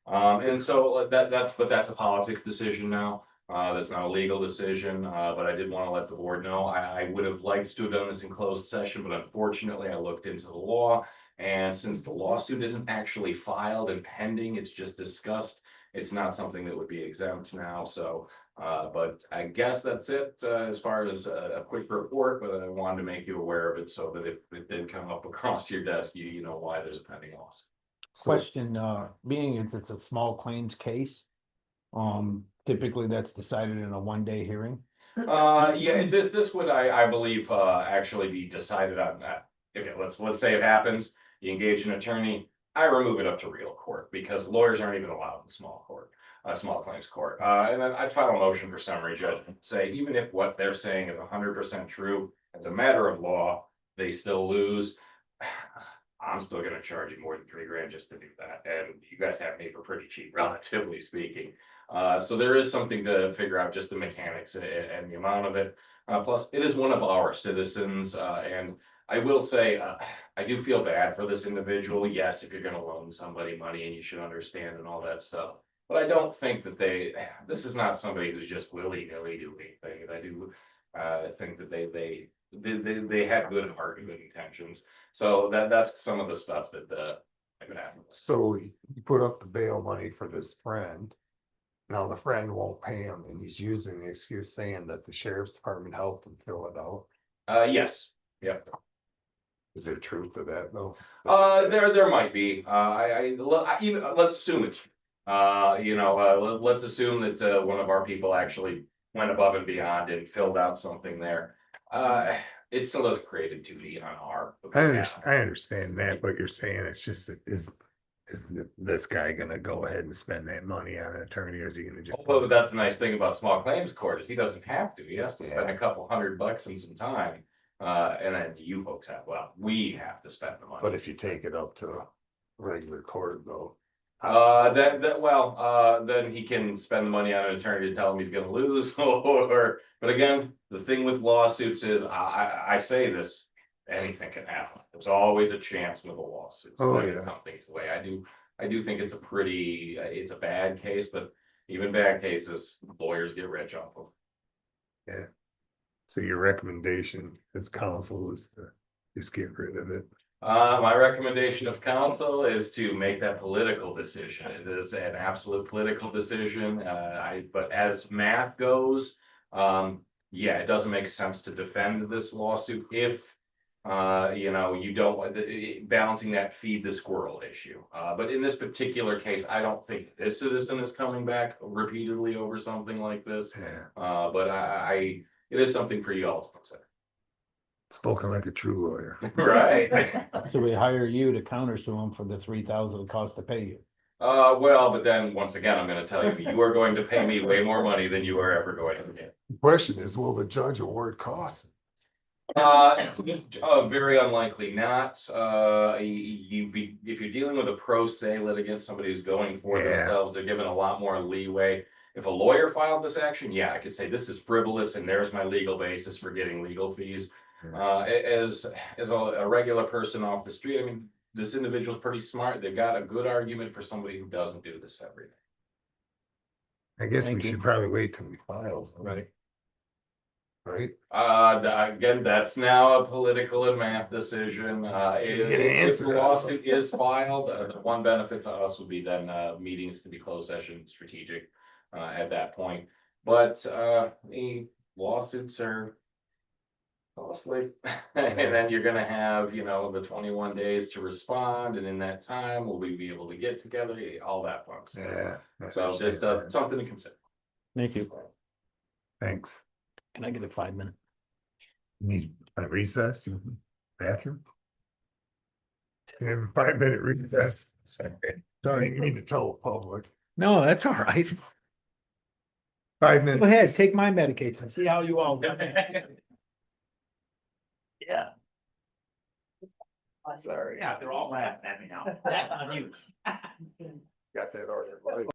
And so that's a politics decision now. That's not a legal decision, but I did want to let the board know. I would have liked to have done this in closed session, but unfortunately I looked into the law. And since the lawsuit isn't actually filed and pending, it's just discussed, it's not something that would be exempt now. So, but I guess that's it as far as a quick report, but I wanted to make you aware of it so that if it did come up across your desk, you know why there's a pending lawsuit.
Question, being it's a small claims case, typically that's decided in a 1-day hearing.
Yeah, this would, I believe, actually be decided on that. Okay, let's say it happens, you engage an attorney, I remove it up to real court because lawyers aren't even allowed in small claims court. And then I'd file a motion for summary judgment, say even if what they're saying is 100% true, as a matter of law, they still lose. I'm still gonna charge you more than $3,000 just to do that, and you guys have me for pretty cheap, relatively speaking. So there is something to figure out, just the mechanics and the amount of it. Plus, it is one of our citizens, and I will say, I do feel bad for this individual. Yes, if you're gonna loan somebody money, and you should understand and all that stuff. But I don't think that this is not somebody who's just willy-nilly doing things. I do, think that they have good heart and good intentions. So that's some of the stuff that, I've been having.
So he put up the bail money for this friend. Now the friend won't pay him and he's using the excuse saying that the sheriff's department helped him fill it out.
Yes, yep.
Is there truth to that though?
There might be, even, let's assume it's, let's assume that, one of our people actually went above and beyond and filled out something there. It still doesn't create a duty on our.
I understand that, but you're saying it's just, is this guy gonna go ahead and spend that money on an attorney, or is he gonna just?
Well, that's the nice thing about small claims court, is he doesn't have to, he has to spend
Yeah.
a couple $100 and some time. And then you folks we have to spend the money.
But if you take it up to regular court though.
Then he can spend the money on an attorney to tell him he's gonna lose, but again, the thing with lawsuits is, I say this, anything can happen. There's always a chance with a lawsuit. So
Oh,
that is
yeah.
something to weigh. I do think it's it's a bad case, but even bad cases, lawyers get rich off of.
Yeah. So your recommendation as counsel is to just get rid of it.
My recommendation of counsel is to make that political decision. It is an absolute political decision. But as math goes, yeah, it doesn't make sense to defend this lawsuit if, you don't, balancing that feed the squirrel issue. But in this particular case, I don't think this citizen is coming back repeatedly over something like this.
Yeah.
But it is something for you all to consider.
Spoken like a true lawyer.
Right.
So we hire you to countersue them for the 3,000 it costs to pay you.
Well, but then once again, I'm gonna tell you, you are going to pay me way more money than you are ever going to get.
The question is, will the judge award costs?
Very unlikely not. If you're dealing with a pro se litigant, somebody who's going for
Yeah.
themselves, they're given a lot more leeway. If a lawyer filed this action, yeah, I could say this is frivolous and there's my legal basis for getting legal fees. As a regular person off the street, I mean, this individual's pretty smart. They've got a good argument for somebody who doesn't do this every day.
I guess
Thank
we
you.
should probably wait till he files.
Right.
Right?
Again, that's now a political and math decision.
You get an
If
answer
the
out of it.
lawsuit is filed, the one benefit to us would be then, meetings to be closed session strategic, at that point. But, the lawsuits are costly. And then you're gonna have, the 21 days to respond, and in that time, will we be able to get together, all that fun stuff.
Yeah. I
So just,
understand that.
something to consider.
Thank you.
Thanks.
Can I get a 5 minute?
Need a recess? Bathroom? We have a 5 minute recess. Sorry, you need to tell the public.
No, that's all right.
5 minutes.
Go ahead, take my medication. See how you all. Yeah.
Sorry.
Yeah, they're all laughing at me now. That's on you.
Got that already.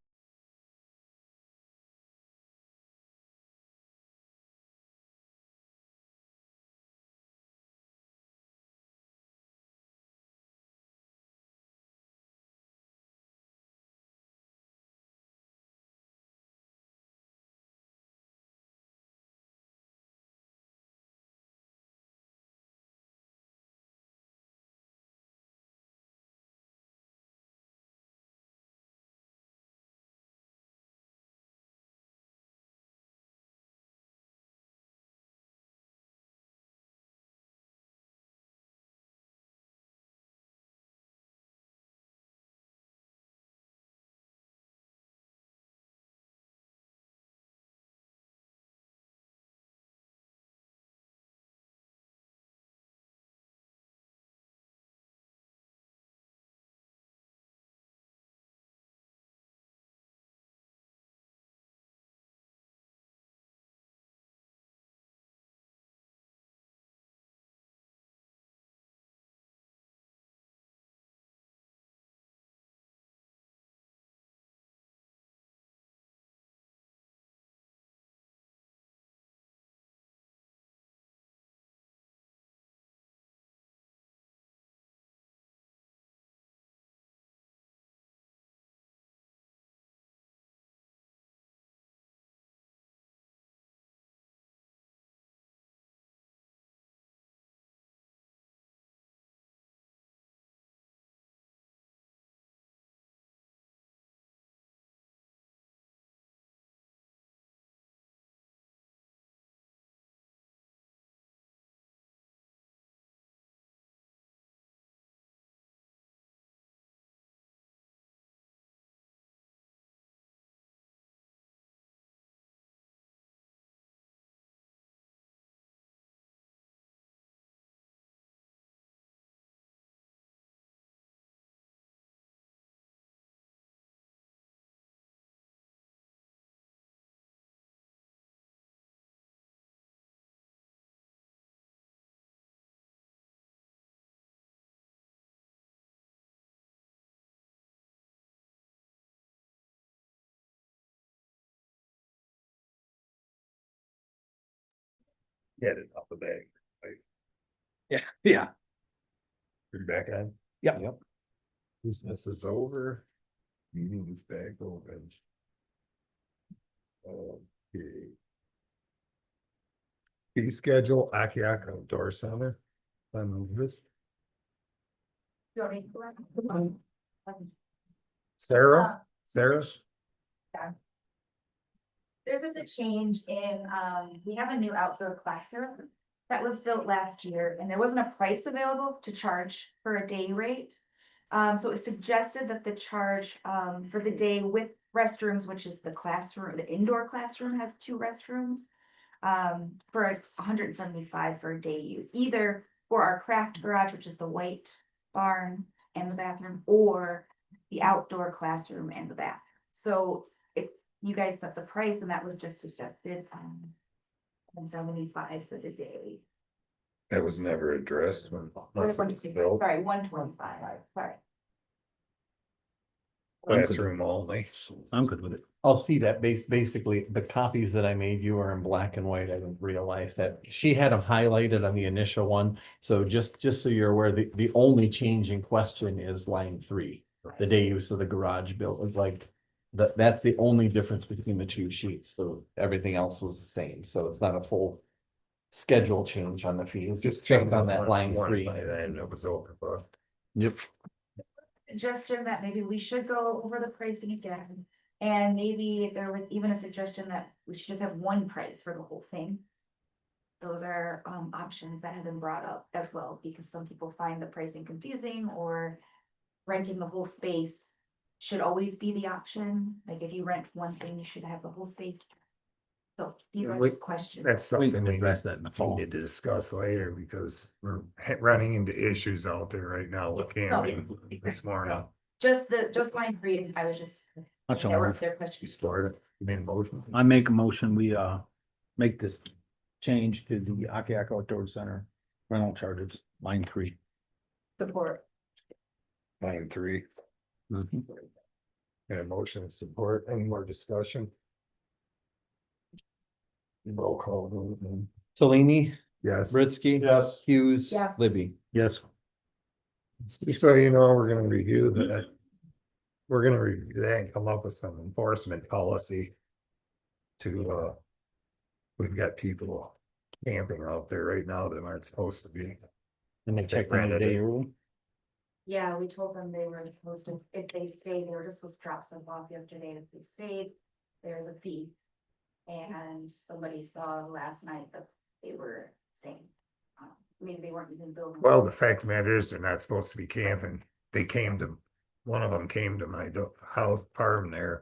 Get it out the bag.
Yeah.
You're back on.
Yep.
Business is over. Meeting is back open. Okay. Fee schedule, Akiaka Outdoor Center. On the list.
You want me to go ahead?
Sarah, Sarah,
There was a change in, we have a new outdoor classroom that was built last year, and there wasn't a price available to charge for a day rate. So it was suggested that the charge, for the day with restrooms, which is the classroom, the indoor classroom has 2 restrooms. For $175 for a day use, either for our craft garage, which is the white barn and the bathroom, or the outdoor classroom and the bath. So it's, you guys set the price and that was just suggested, $175 for the day.
that was never addressed when.
Or
once it was built.
Sorry, 125, sorry.
Classroom only.
I'm good with it.
I'll see that basically the copies that I made you are in black and white. I didn't realize that. She had them highlighted on the initial one. So just so you're aware, the only change in question is line 3. The day use of the garage built was like, that's the only difference between the 2 sheets. So everything else was the same. So it's not a full schedule change on the fees. Just check on that line 3.
By then it was over, but.
Yep.
Suggestion that maybe we should go over the pricing again. And maybe there was even a suggestion that we should just have one price for the whole thing. Those are options that have been brought up as well, because some people find the pricing confusing, or renting the whole space should always be the option. Like if you rent one thing, you should have the whole space. So these are just questions.
That's something
can
we
address that in the fall.
need to discuss later because we're running into issues out there right now with camping this morning.
Just line 3, I was just.
That's
there
all
were
right.
their
You
questions.
started, you made a motion.
I make a motion, we make this change to the Akiaka Outdoor Center rental charges, line 3.
Support.
Line 3, and a motion of support. Any more discussion? Roll call. vote.
Selene,
Yes.
Britsky.
Yes.
Hughes.
Yeah.
Libby.
Yes.
Just so you know, we're gonna review that. We're gonna review that and come up with some enforcement policy. To we've got people camping out there right now that aren't supposed to be.
And they check in a day early.
Yeah, we told them they were supposed to, if they stayed, they were just supposed to drop stuff off yesterday, and if they stayed, there's a fee. And somebody saw last night that they were staying. Maybe they weren't using the building.
Well, the fact of the matter is, they're not supposed to be camping. They came to, one of them came to my house farm there.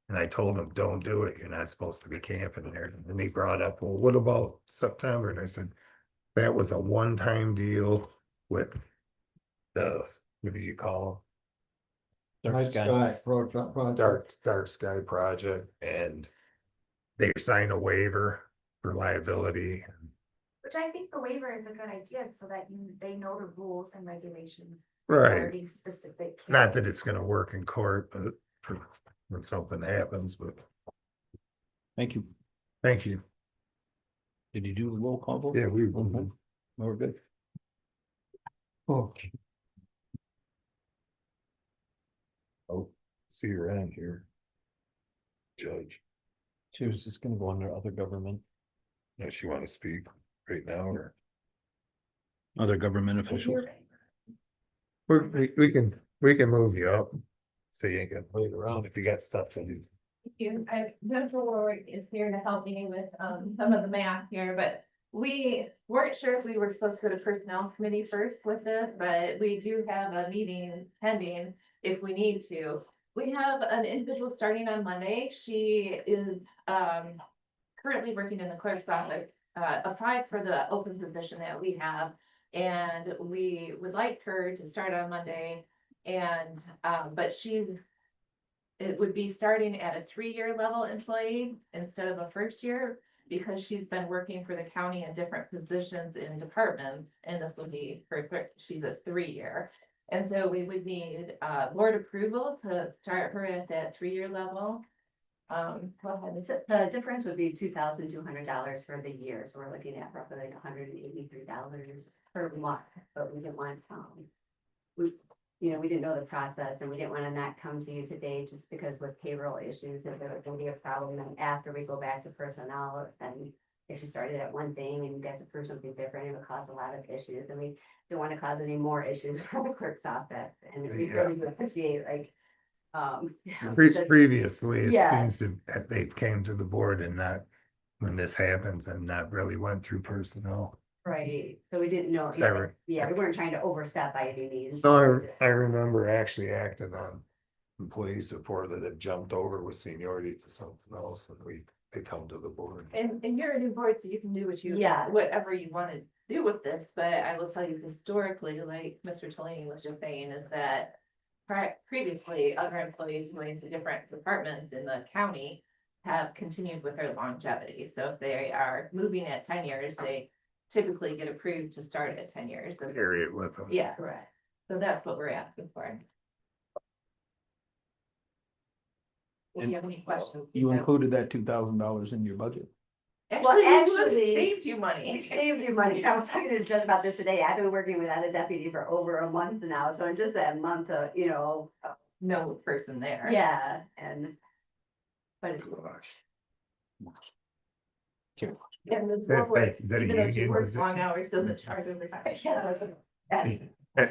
And I told them, don't do it. You're not supposed to be camping there. And they brought up, well, what about September? And I said, that was a one-time deal with the, what do you call
Dark sky.
them? Dark Sky Project, and they signed a waiver for liability.
Which I think the waiver is a good idea, so that they know the rules and regulations.
Right.
Regarding specific.
Not that it's gonna work in court, but when something happens, but
Thank you.
thank you.
Did you do the roll call vote?
Yeah, we.
Mhm. We're good.
Okay. Oh, see her around here. Judge,
She was just gonna go under other government.
does she want to speak right now or?
Other government officials.
We can move you up. So you ain't gonna wait around if you got stuff to do.
Jennifer Warwick is here to help me with some of the math here, but we weren't sure if we were supposed to go to personnel committee first with this, but we do have a meeting pending if we need to. We have an individual starting on Monday. She is currently working in the clerk's office, applied for the open position that we have. And we would like her to start on Monday, and but it would be starting at a 3-year level employee instead of a first year, because she's been working for the county in different positions in departments, and this will be she's a 3-year. And so we would need board approval to start her at that 3-year level. Go ahead.
So the difference would be $2,200 for the year, so we're looking at roughly like $183 per month, but we didn't want, we, we didn't know the process and we didn't want to not come to you today just because with payroll issues, if there was gonna be a problem, and after we go back to personnel, and if you started at one thing and you guys approve something different, it would cause a lot of issues, and we don't want to cause any more issues for the clerk's office, and we really do appreciate, like,
Previously, it
Yeah.
seems that they came to the board and not, when this happens, and not really went through personnel.
right, so we didn't know,
Sorry.
yeah, we weren't trying to overstep by any means.
No, I remember actually acting on employees before that had jumped over with seniority to something else, and they come to the board.
And you're a new board, so you can do
Yeah.
whatever you want to do with this, but I will tell you historically, like Mr. Tolini was just saying, is that previously, other employees going to different departments in the county have continued with their longevity. So if they are moving at 10 years, they typically get approved to start at 10 years. And-
Carry it with them.
Yeah,
Correct.
so that's what we're asking for. If you have any questions.
You included that $2,000 in your budget.
Actually,
actually,
saved you money.
It saved you money. I was talking to Judge about this today. I've been working without a deputy for over a month now, so in just that month of,
No person there.
yeah, and. But it's.
And this
That-
board,
is that a
even though she
union,
works
is it?
long hours, doesn't charge overtime. Yeah.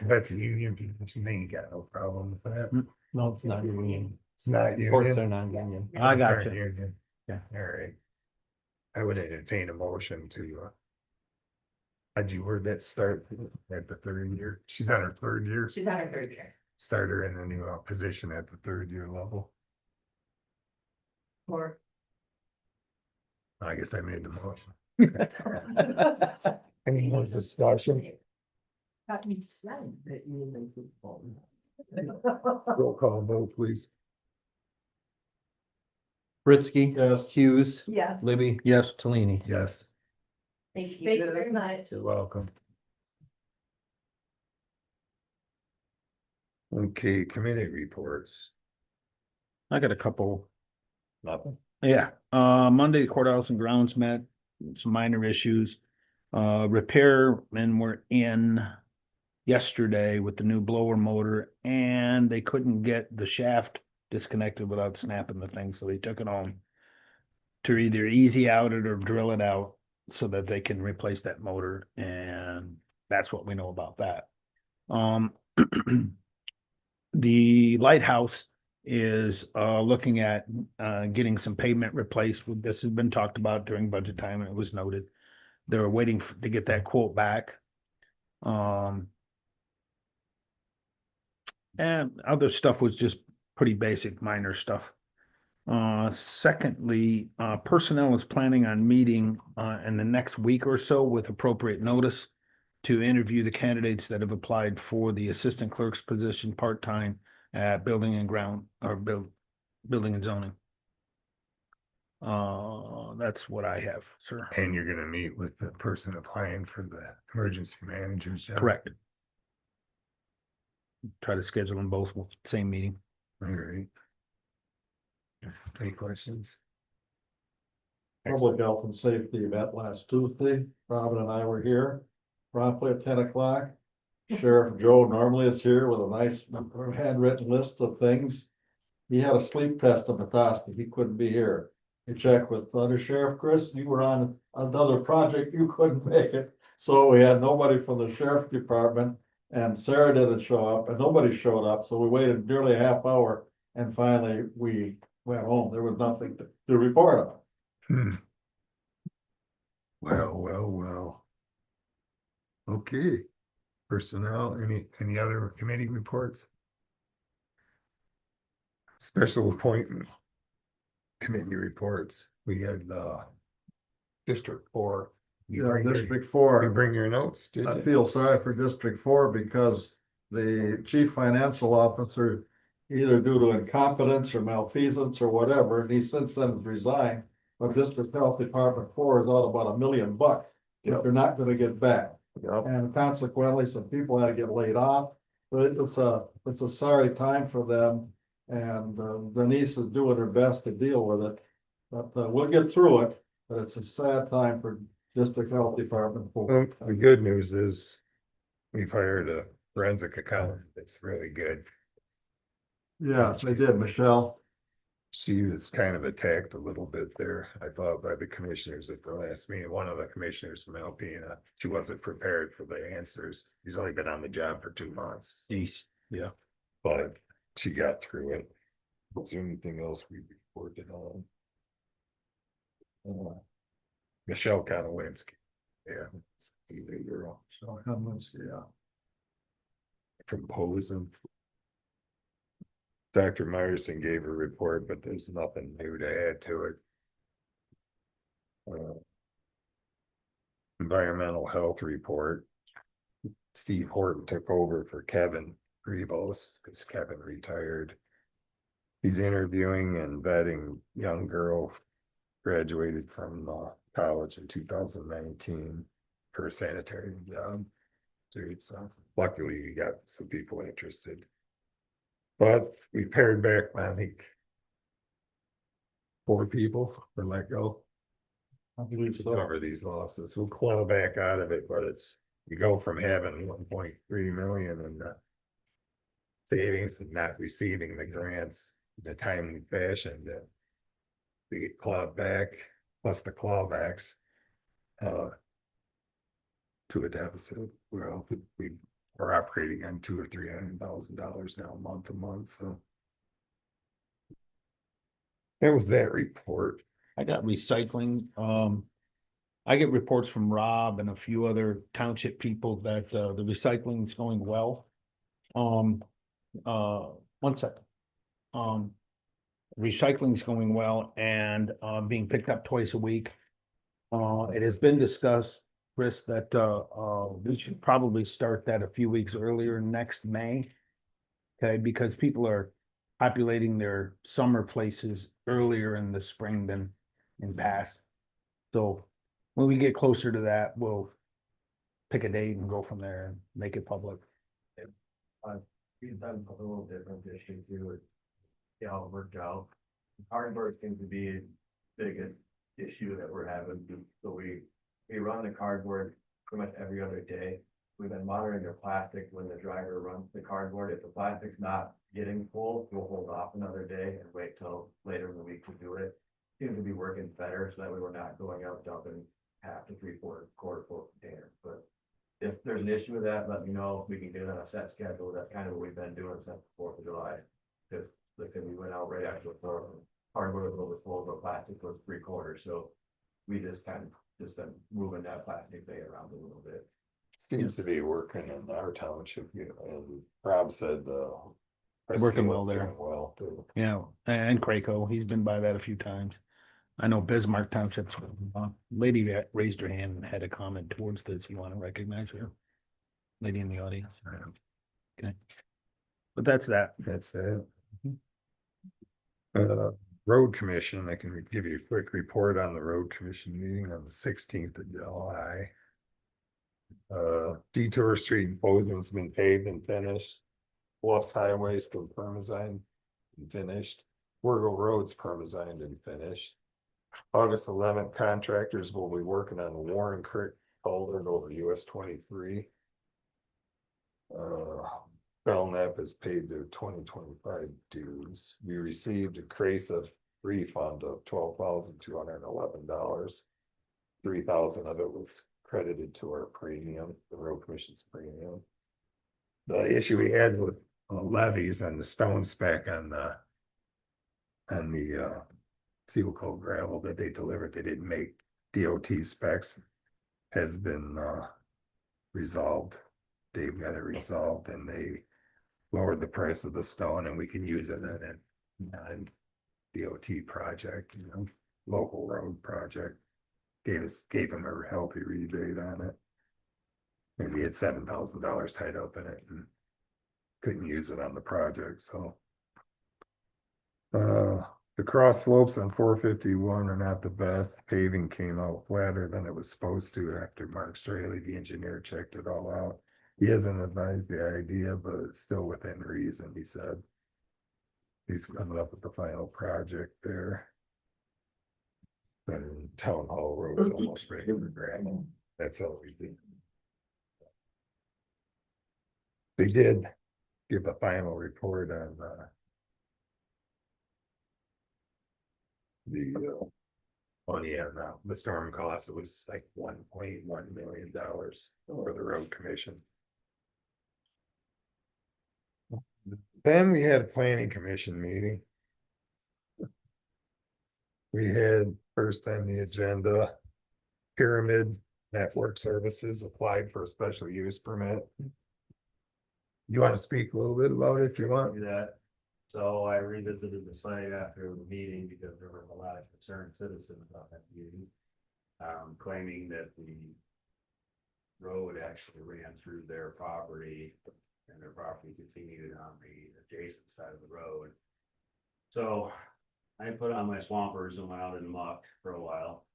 That's a union position, they ain't got no problem with that.
No, it's not union.
It's not
Courts
union.
are non-union.
I got
Aren't
you.
union.
Yeah.
All right. I would entertain a motion to, how'd you word that, start at the third year? She's on her third year,
She's on her third year.
start her in a new position at the third year level.
Or
I guess I made the motion. Any more discussion?
Thought you said that you make people.
Roll call vote, please.
Presque.
Yes.
Hughes.
Yes.
Libby. Yes. Tolini.
Yes,
Thank
thank you very much.
you're welcome. Okay, committee reports,
I got a couple.
nothing.
Yeah, Monday courthouse and grounds met, some minor issues. Repairmen were in yesterday with the new blower motor and they couldn't get the shaft disconnected without snapping the thing, so they took it home to either easy out it or drill it out so that they can replace that motor, and that's what we know about that. The lighthouse is looking at getting some pavement replaced. This has been talked about during budget time and it was noted. They were waiting to get that quote back. And other stuff was just pretty basic, minor stuff. Secondly, personnel is planning on meeting in the next week or so with appropriate notice to interview the candidates that have applied for the assistant clerk's position part-time at building and building and zoning. That's what I have, sir.
And you're gonna meet with the person applying for the emergency manager's job.
Correct. Try to schedule them both with the same meeting.
All right. Any questions?
Public health and safety event last Tuesday. Robin and I were here promptly at 10 o'clock. Sheriff Joe normally is here with a nice handwritten list of things. He had a sleep test in Bethesda. He couldn't be here. He checked with Under Sheriff Chris. You were on another project. You couldn't make it. So we had nobody from the sheriff's department, and Sarah didn't show up and nobody showed up. So we waited nearly a half hour and finally we went home. There was nothing to report on.
Hmm. Well. Okay. Personnel, any other committee reports? Special appointment. Committee reports, we had, District 4. You bring your-
District
You
4.
bring your notes, did
I
you?
feel sorry for District 4 because the chief financial officer, either due to incompetence or malfeasance or whatever, and he since then resigned. But District Health Department 4 is out about $1 million that
Yep.
they're not gonna get back.
Yep.
And consequently, some people had to get laid off. But it's a sorry time for them. And Denise is doing her best to deal with it. But we'll get through it, but it's a sad time for district health department.
Well, the good news is we've hired a forensic accountant. It's really good.
Yes, they did, Michelle.
She was kind of attacked a little bit there, I thought, by the commissioners at the last meeting. One of the commissioners from Alpena, she wasn't prepared for the answers. He's only been on the job for 2 months,
Jeez, yeah.
but she got through it. Was there anything else we reported on? Michelle Konowinski. Yeah. Either girl
So, yeah.
from Posen. Dr. Myerson gave a report, but there's nothing new to add to it. Environmental health report. Steve Horton took over for Kevin Rebos because Kevin retired. He's interviewing and vetting young girl graduated from college in 2019 for a sanitary job. Dude, so luckily we got some people interested. But we pared back, I think, 4 people were let go
I believe
to
so.
cover these losses. We'll claw back out of it, but it's, you go from having 1.3 million in the savings and not receiving the grants in a timely fashion that they get clawed back, plus the clawbacks, to a deficit. Well, we are operating on $200,000 or $300,000 now, month to month, so. That was that report.
I got recycling, I get reports from Rob and a few other township people that, the recycling is going well. One second. Recycling is going well and, being picked up twice a week. It has been discussed, Chris, that, we should probably start that a few weeks earlier next May. Okay, because people are populating their summer places earlier in the spring than in past. So when we get closer to that, we'll pick a date and go from there and make it public.
We've done a little different this year too. It all worked out. Cardboard seems to be the biggest issue that we're having. So we run the cardboard pretty much every other day. We've been monitoring their plastic when the driver runs the cardboard. If the plastic's not getting full, we'll hold off another day and wait till later in the week to do it. Seems to be working better, so that way we're not going out dumping half to 3/4 quarter full containers. But if there's an issue with that, let me know. We can get it on a set schedule. That's kind of what we've been doing since the 4th of July. Because we went out right after the 4th. Hardware was a little bit full, but plastic was 3/4. So we just been moving that plastic bay around a little bit.
Seems to be working in our township, you know, and Rob said, Presque
Working well
was
there.
doing well too.
Yeah, and Craco, he's been by that a few times. I know Bismarck Township's, lady raised her hand and had a comment towards this. You want to recognize her? Lady in the audience. Okay. But that's that.
That's it. Road commission, I can give you a quick report on the road commission meeting on the 16th of July. Detour Street in Bozeman's been paved and finished. Bluffs Highway still permazine and finished. Wargo Road's permazine and finished. August 11th, contractors will be working on the Warren Creek culvert over US 23. Belknap has paid their 2025 dues. We received a CRASA refund of $12,211. 3,000 of it was credited to our premium, the road commission's premium. The issue we had with levies and the stone spec on the seal coat gravel that they delivered, they didn't make DOT specs, has been resolved. Dave got it resolved and they lowered the price of the stone and we can use it in a DOT project, you know, local road project. Gave him a healthy rebate on it. Maybe had $7,000 tied up in it and couldn't use it on the project, so. The cross slopes on 451 are not the best. Paving came out flatter than it was supposed to after Mark Straley, the engineer, checked it all out. He hasn't advised the idea, but it's still within reason, he said. He's coming up with the final project there. And Town Hall Road's almost ready for gravel. That's all we did. They did give a final report on, the money on the storm cost. It was like $1.1 million for the road commission. Then we had a planning commission meeting. We had first on the agenda, Pyramid Network Services applied for a special use permit. You want to speak a little bit about it if you want?
Do that. So I revisited the site after the meeting because there were a lot of concerned citizens about that meeting. Claiming that the road actually ran through their property and their property continued on the adjacent side of the road. So I put on my swampers and went out in the muck for a while.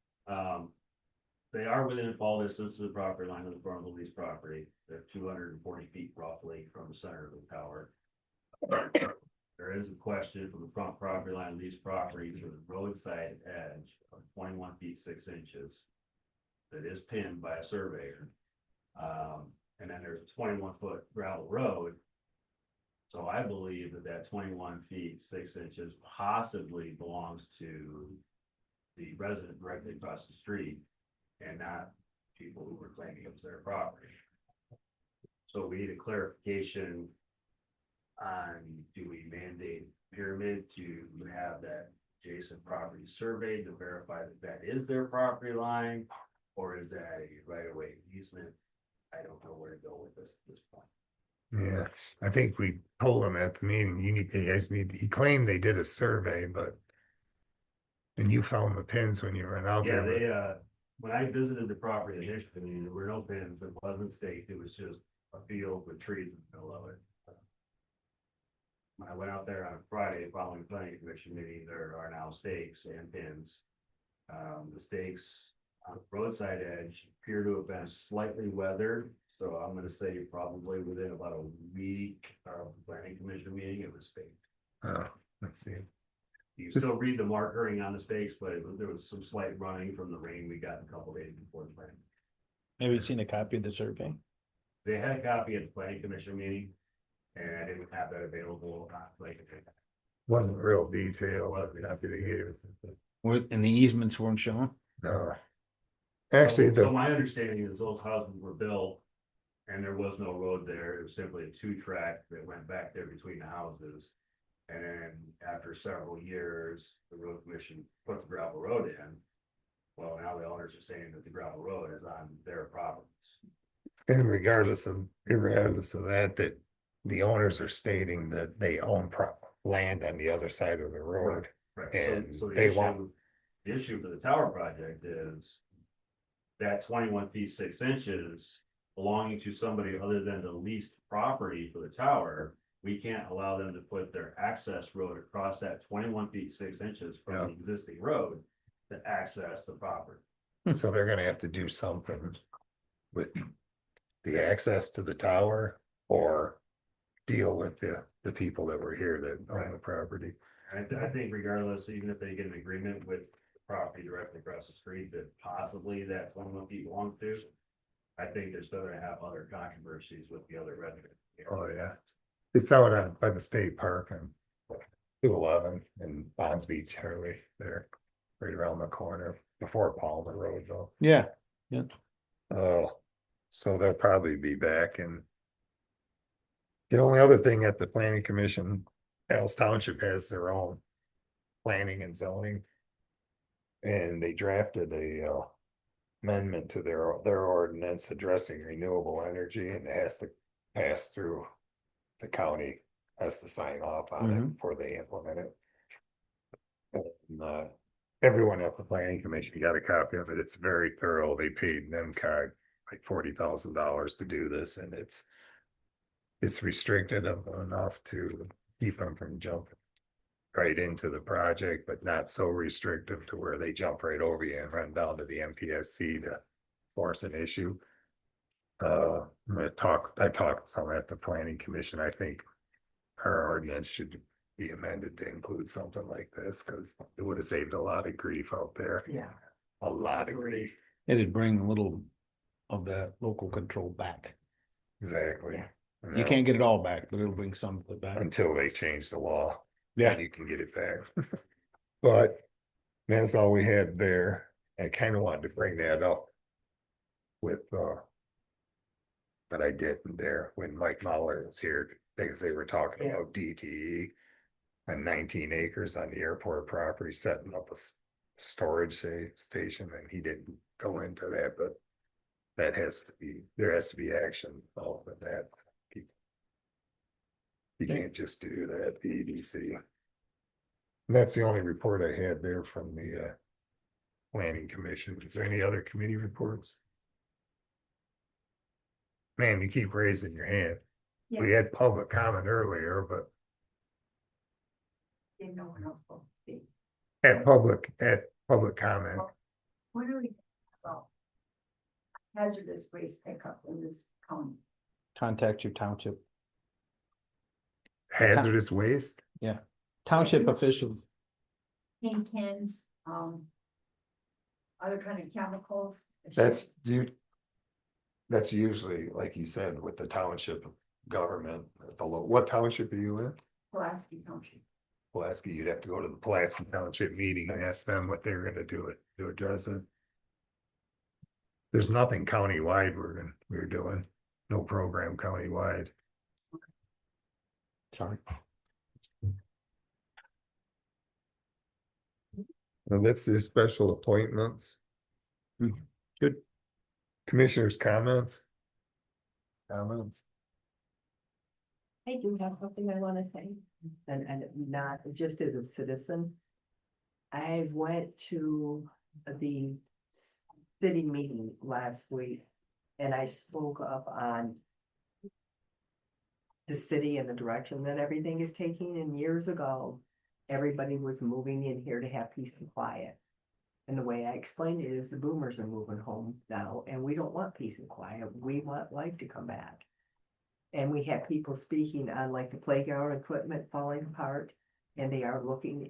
They are within fall distance of the property line of the front of the lease property. They're 240 feet roughly from the center of the tower. There is a question from the front property line of these properties to the roadside edge of 21 feet 6 inches. That is pinned by a surveyor. And then there's a 21-foot gravel road. So I believe that that 21 feet 6 inches possibly belongs to the resident directly across the street and not people who were claiming it was their property. So we need a clarification on, do we mandate Pyramid to have that adjacent property surveyed to verify that that is their property line? Or is that a right-of-way easement? I don't know where to go with this at this point.
Yeah, I think we told him at the meeting, he claimed they did a survey, but. And you found the pins when you went out
Yeah,
there.
they, when I visited the property initially, there were no pins, it wasn't staked, it was just a field with trees in the middle of it. When I went out there on Friday following the planning commission meeting, there are now stakes and pins. The stakes on the roadside edge appear to have been slightly weathered, so I'm gonna say probably within about a week of the planning commission meeting, it was staked.
Let's see.
You can still read the markering on the stakes, but there was some slight running from the rain we got a couple days before the planning.
Have you seen a copy of the survey?
They had a copy at the planning commission meeting, and I didn't have that available, like.
Wasn't real detailed, but happy to hear.
And the easements weren't shown?
No. Actually,
So my understanding is those houses were built and there was no road there. It was simply a 2-track that went back there between the houses. And then after several years, the road commission put the gravel road in. Well, now the owners are saying that the gravel road is on their properties.
and regardless of that, that the owners are stating that they own land on the other side of the road.
Right.
And
So the
they want-
the issue for the tower project is that 21 feet 6 inches belonging to somebody other than the leased property for the tower. We can't allow them to put their access road across that 21 feet 6 inches from the existing road to access the property.
So they're gonna have to do something with the access to the tower or deal with the people that were here that own the property.
And I think regardless, even if they get an agreement with the property directly across the street that possibly that 21 feet belongs to, I think they're still gonna have other controversies with the other residents.
Oh, yeah. It's out on by the state park and 211 and Bonds Beach Highway there, right around the corner before Palmer Road though.
Yeah.
So they'll probably be back and the only other thing at the planning commission, Al's Township has their own planning and zoning. And they drafted a amendment to their ordinance addressing renewable energy and it has to pass through. The county has to sign off on it before they implement it. And, everyone at the planning commission got a copy of it. It's very thorough. They paid NEMCOG like $40,000 to do this and it's restricted enough to keep them from jumping right into the project, but not so restrictive to where they jump right over you and run down to the MPSC to force an issue. I talked some at the planning commission. I think our ordinance should be amended to include something like this, because it would have saved a lot of grief out there.
Yeah.
A lot of grief,
It'd bring a little of that local control back.
exactly.
Yeah.
And
You
that-
can't get it all back, but it'll bring some of it back.
Until they change the law.
Yeah.
then you can get it back. But that's all we had there. I kind of wanted to bring that up with, but I didn't there when Mike Mahler was here, because they were talking
Yeah.
about DTE and 19 acres on the airport property, setting up a storage station, and he didn't go into that, but that has to be, there has to be action involved in that. You can't just do that, the EDC. And that's the only report I had there from the planning commission. Is there any other committee reports? Man, you keep raising your hand. We
Yes,
had public comment earlier, but
didn't know when I was supposed to speak.
at public comment,
What are we about? Hazardous waste pickup in this county.
Contact your township,
hazardous waste,
township officials.
Paint cans, other kind of chemicals.
that's that's usually, like you said, with the township government, what township are you in?
Pulaski Township.
Pulaski, you'd have to go to the Pulaski Township meeting and ask them what they're gonna do to address it. There's nothing countywide we're doing, no program countywide.
Sorry.
And that's the special appointments.
Good.
Commissioners' comments? Comments?
I do have something I wanna say, and not just as a citizen. I went to the city meeting last week, and I spoke up on the city and the direction that everything is taking, and years ago, everybody was moving in here to have peace and quiet. And the way I explained it is the boomers are moving home now, and we don't want peace and quiet, we want life to come back. And we have people speaking on like the playground equipment falling apart, and they are looking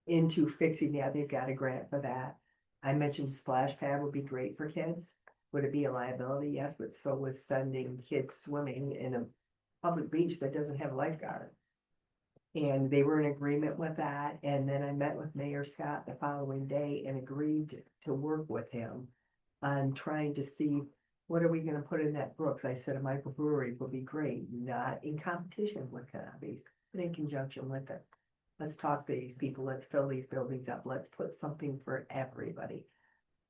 into fixing that, they've got a grant for that. I mentioned a splash pad would be great for kids. Would it be a liability? Yes, but so was sending kids swimming in a public beach that doesn't have a lifeguard. And they were in agreement with that, and then I met with Mayor Scott the following day and agreed to work with him on trying to see, what are we gonna put in that Brooks? I said a microbrewery would be great, not in competition with cannabis, but in conjunction with it. Let's talk to these people, let's fill these buildings up, let's put something for everybody.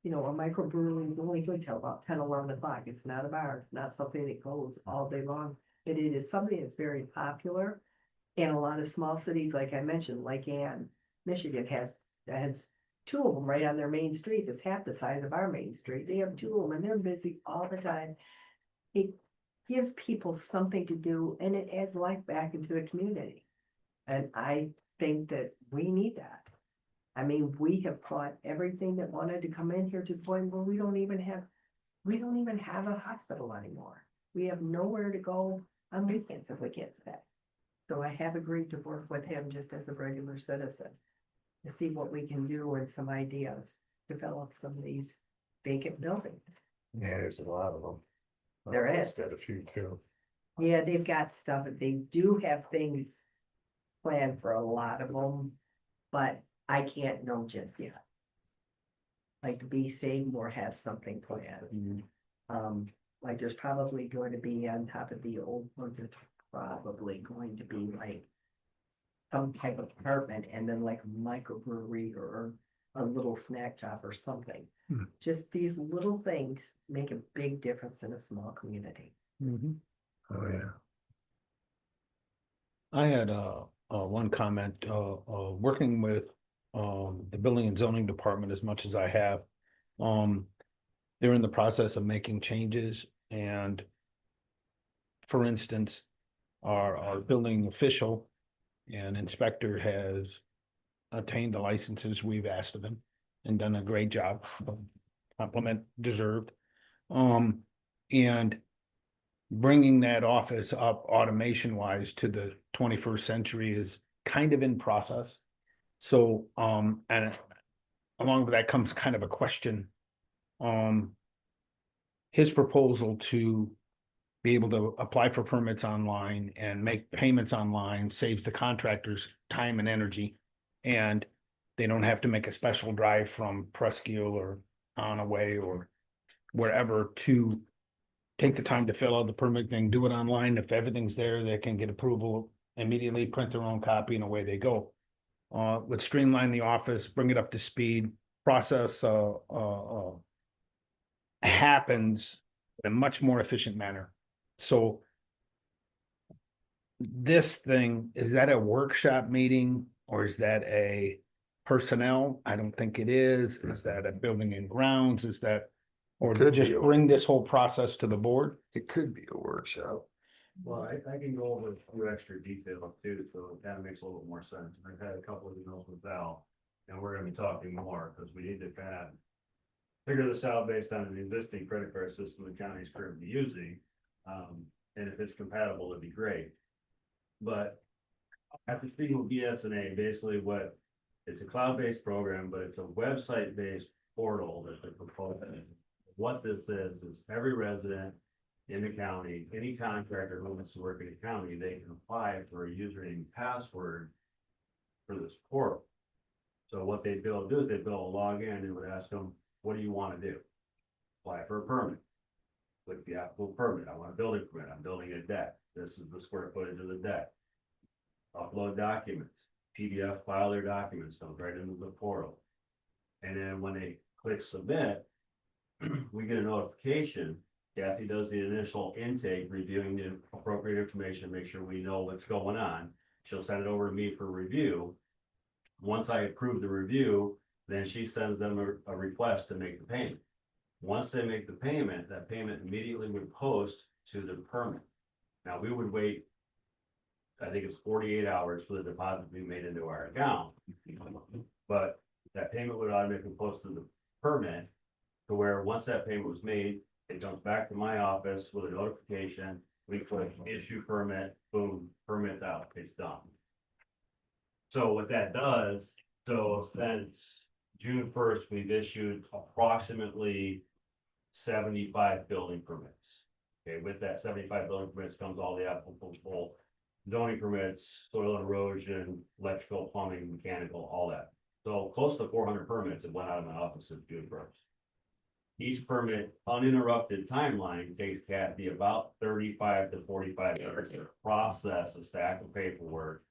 You know, a microbrewery is only good till about 10, 11 o'clock, it's not a bar, it's not something that goes all day long. But it is something that's very popular. And a lot of small cities, like I mentioned, like Ann, Michigan has two of them right on their main street. It's half the size of our main street. They have two of them and they're busy all the time. It gives people something to do and it adds life back into the community. And I think that we need that. I mean, we have fought everything that wanted to come in here to the point where we don't even have a hospital anymore. We have nowhere to go on weekends if we get to that. So I have agreed to work with him just as a regular citizen to see what we can do and some ideas, develop some of these vacant buildings.
Yeah, there's a lot of them.
There is.
Got a few too.
Yeah, they've got stuff, they do have things planned for a lot of them, but I can't know just yet. Like B. Seymour has something planned. Like there's probably going to be on top of the old one, there's probably going to be like some type of apartment and then like a microbrewery or a little snack shop or something.
Hmm.
Just these little things make a big difference in a small community.
Oh, yeah.
I had one comment, working with the building and zoning department as much as I have. They're in the process of making changes and for instance, our building official and inspector has attained the licenses we've asked of him and done a great job. Compliment deserved. And bringing that office up automation wise to the 21st century is kind of in process. So, and along with that comes kind of a question. His proposal to be able to apply for permits online and make payments online saves the contractors time and energy. And they don't have to make a special drive from Presque or Onaway or wherever to take the time to fill out the permit thing, do it online. If everything's there, they can get approval immediately, print their own copy, and away they go. Would streamline the office, bring it up to speed, process happens in a much more efficient manner. So this thing, is that a workshop meeting or is that a personnel? I don't think it is. Is that a building and grounds? Is that, or
Could
just
be.
bring this whole process to the board?
It could be a workshop.
Well, I can go over a few extra details too, so it kind of makes a little more sense. I've had a couple of emails with Val, and we're gonna be talking more, because we need to kind of figure this out based on an existing credit card system the county is currently using. And if it's compatible, it'd be great. But after speaking with BSNA, basically it's a cloud-based program, but it's a website-based portal that they're proposing. What this is every resident in the county, any contractor who wants to work in the county, they can apply for a username and password for this portal. So what they'd be able to do is they'd be able to log in and would ask them, what do you want to do? Apply for a permit. Click the applicable permit. I want a building permit. I'm building a deck. This is the square footage of the deck. Upload documents, PDF file their documents, goes right into the portal. And then when they click submit, we get a notification. Kathy does the initial intake, reviewing the appropriate information, make sure we know what's going on. She'll send it over to me for review. Once I approve the review, then she sends them a request to make the payment. Once they make the payment, that payment immediately would post to the permit. Now, we would wait, I think it's 48 hours for the deposit to be made into our account. But that payment would automatically post to the permit, to where once that payment was made, it comes back to my office with a notification. We click issue permit, boom, permit's out, it's done. So what that does, so since June 1st, we've issued approximately 75 building permits. Okay, with that 75 building permits comes all the applicable zoning permits, soil erosion, electrical, plumbing, mechanical, all that. So close to 400 permits that went out of my office since June 1st. Each permit uninterrupted timeline takes Kathy about 35 to 45 minutes to process a stack of paperwork,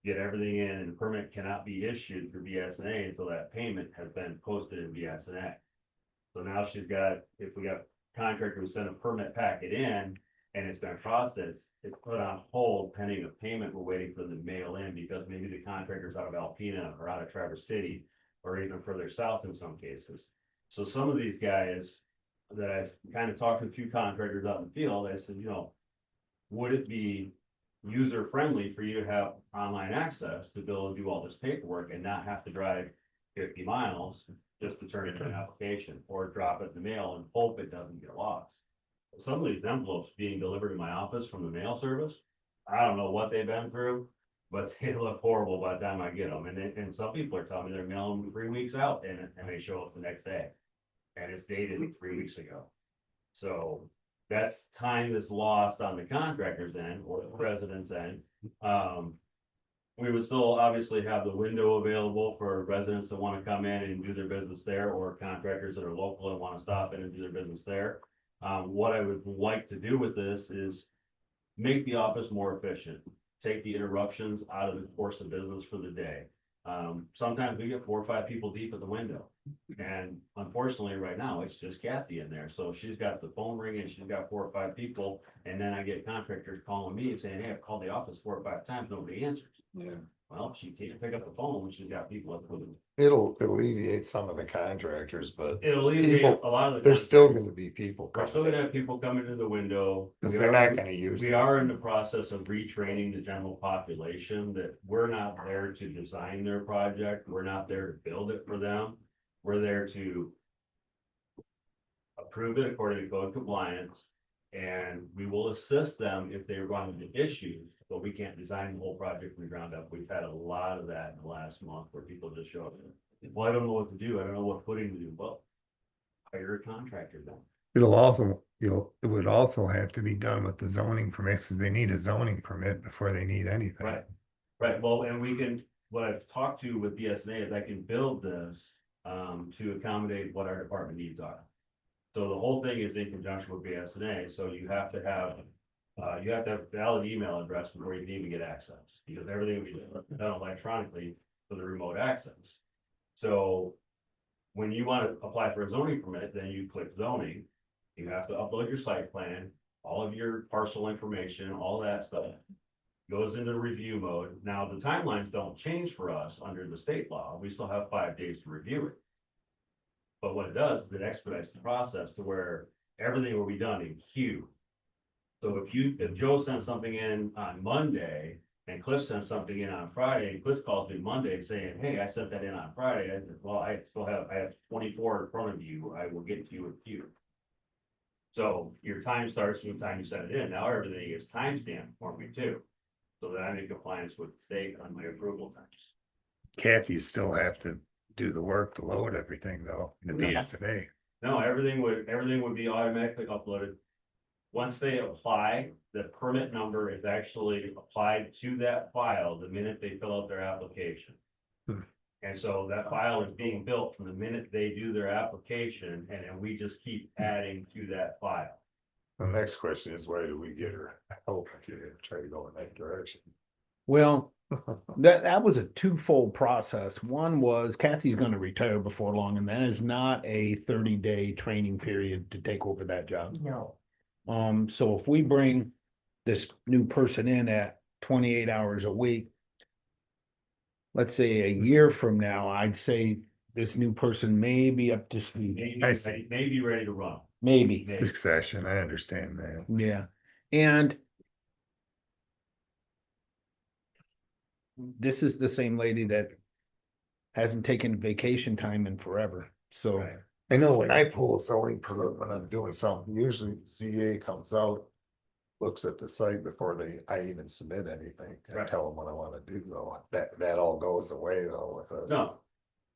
get everything in, and the permit cannot be issued through BSNA until that payment has been posted in BSNA. So now she's got, if we got contractor who sent a permit packet in and it's been processed, it's put on hold pending a payment. We're waiting for them to mail in because maybe the contractor's out of Alpena or out of Traverse City or even further south in some cases. So some of these guys that I've kind of talked to a few contractors out in the field, I said, you know, would it be user friendly for you to have online access to be able to do all this paperwork and not have to drive 50 miles just to turn in an application or drop it in the mail and hope it doesn't get lost? Some of these envelopes being delivered to my office from the mail service, I don't know what they've been through, but they look horrible by the time I get them. And some people are telling me they're mailing them 3 weeks out and they show up the next day. And it's dated 3 weeks ago. So that's time that's lost on the contractor's end or the resident's end. We would still obviously have the window available for residents that want to come in and do their business there, or contractors that are local and want to stop in and do their business there. What I would like to do with this is make the office more efficient, take the interruptions out of the course of business for the day. Sometimes we get 4 or 5 people deep at the window, and unfortunately right now it's just Kathy in there. So she's got the phone ringing, she's got 4 or 5 people, and then I get contractors calling me and saying, hey, I've called the office 4 or 5 times, nobody answers.
Yeah.
Well, she can't pick up the phone when she's got people at the window.
It'll alleviate some of the contractors, but
It'll alleviate
People-
a lot of the.
there's still gonna be people
We're still
coming
gonna
in,
have people coming to the window.
because
We
they're
are-
not gonna use
We
it.
are in the process of retraining the general population that we're not there to design their project. We're not there to build it for them. We're there to approve it according to code compliance
And we will assist them if they run into issues, but we can't design the whole project from the ground up. We've had a lot of that in the last month where people just show up. Well, I don't know what to do. I don't know what footing to do. Well, hire a contractor then.
It'll also, it would also have to be done with the zoning permits, because they need a zoning permit before they need anything.
Right, right. Well, and we can, what I've talked to with BSNA is I can build this to accommodate what our department needs are. So the whole thing is in conjunction with BSNA, so you have to have a valid email address before you can even get access, because everything will be done electronically for the remote access. So when you want to apply for a zoning permit, then you click zoning. You have to upload your site plan, all of your parcel information, all that stuff. Goes into review mode. Now, the timelines don't change for us under the state law. We still have 5 days to review it. But what it does is it expedites the process to where everything will be done in queue. So if Joe sends something in on Monday and Cliff sends something in on Friday, and Cliff calls me Monday saying, hey, I sent that in on Friday. I said, well, I have 24 in front of you. I will get to you in queue. So your time starts from the time you send it in. Now everything is timestamped for me too. So that I'm in compliance with the state on my approval times.
Kathy still have to do the work to load everything though, in the
No.
BSNA.
No, everything would be automatically uploaded. Once they apply, the permit number is actually applied to that file the minute they fill out their application. And so that file is being built from the minute they do their application, and then we just keep adding to that file.
The next question is, why do we get her help to try to go in that direction?
Well, that was a twofold process. One was Kathy's gonna retire before long, and that is not a 30-day training period to take over that job.
No.
So if we bring this new person in at 28 hours a week, let's say a year from now, I'd say this new person may be up to speed.
I see.
Maybe ready to run.
Maybe,
Succession, I understand that.
yeah. And this is the same lady that hasn't taken vacation time in forever, so.
Right.
I know when I pull a zoning permit, when I'm doing something, usually the ZA comes out, looks at the site before I even submit anything. I
Right.
tell them what I wanna do though. That all goes away though with us.
No,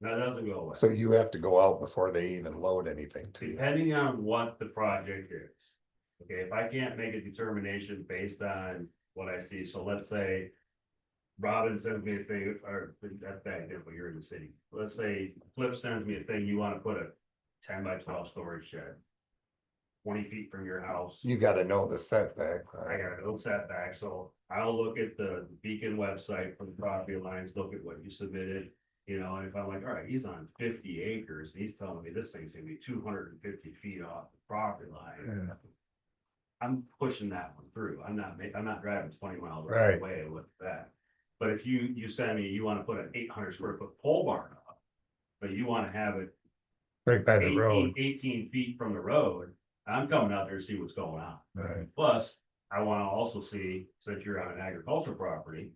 that doesn't go away.
So you have to go out before they even load anything to you.
Depending on what the project is. Okay, if I can't make a determination based on what I see, so let's say. Robin sends me a thing, or that's bad example, you're in the city. Let's say Flip sends me a thing, you wanna put a 10 by 12 storage shed. 20 feet from your house.
You gotta know the setback.
I got no setback, so I'll look at the Beacon website from the property lines, look at what you submitted. You know, and if I'm like, all right, he's on 50 acres, and he's telling me this thing's gonna be 250 feet off the property line.
Yeah.
I'm pushing that one through. I'm not driving 20 miles
Right.
away with that. But if you send me, you wanna put an 800 square foot pole barn up, but you wanna have it
Right by the road.
18 feet from the road, I'm coming out there to see what's going on.
Right.
Plus, I wanna also see, since you're on an agricultural property,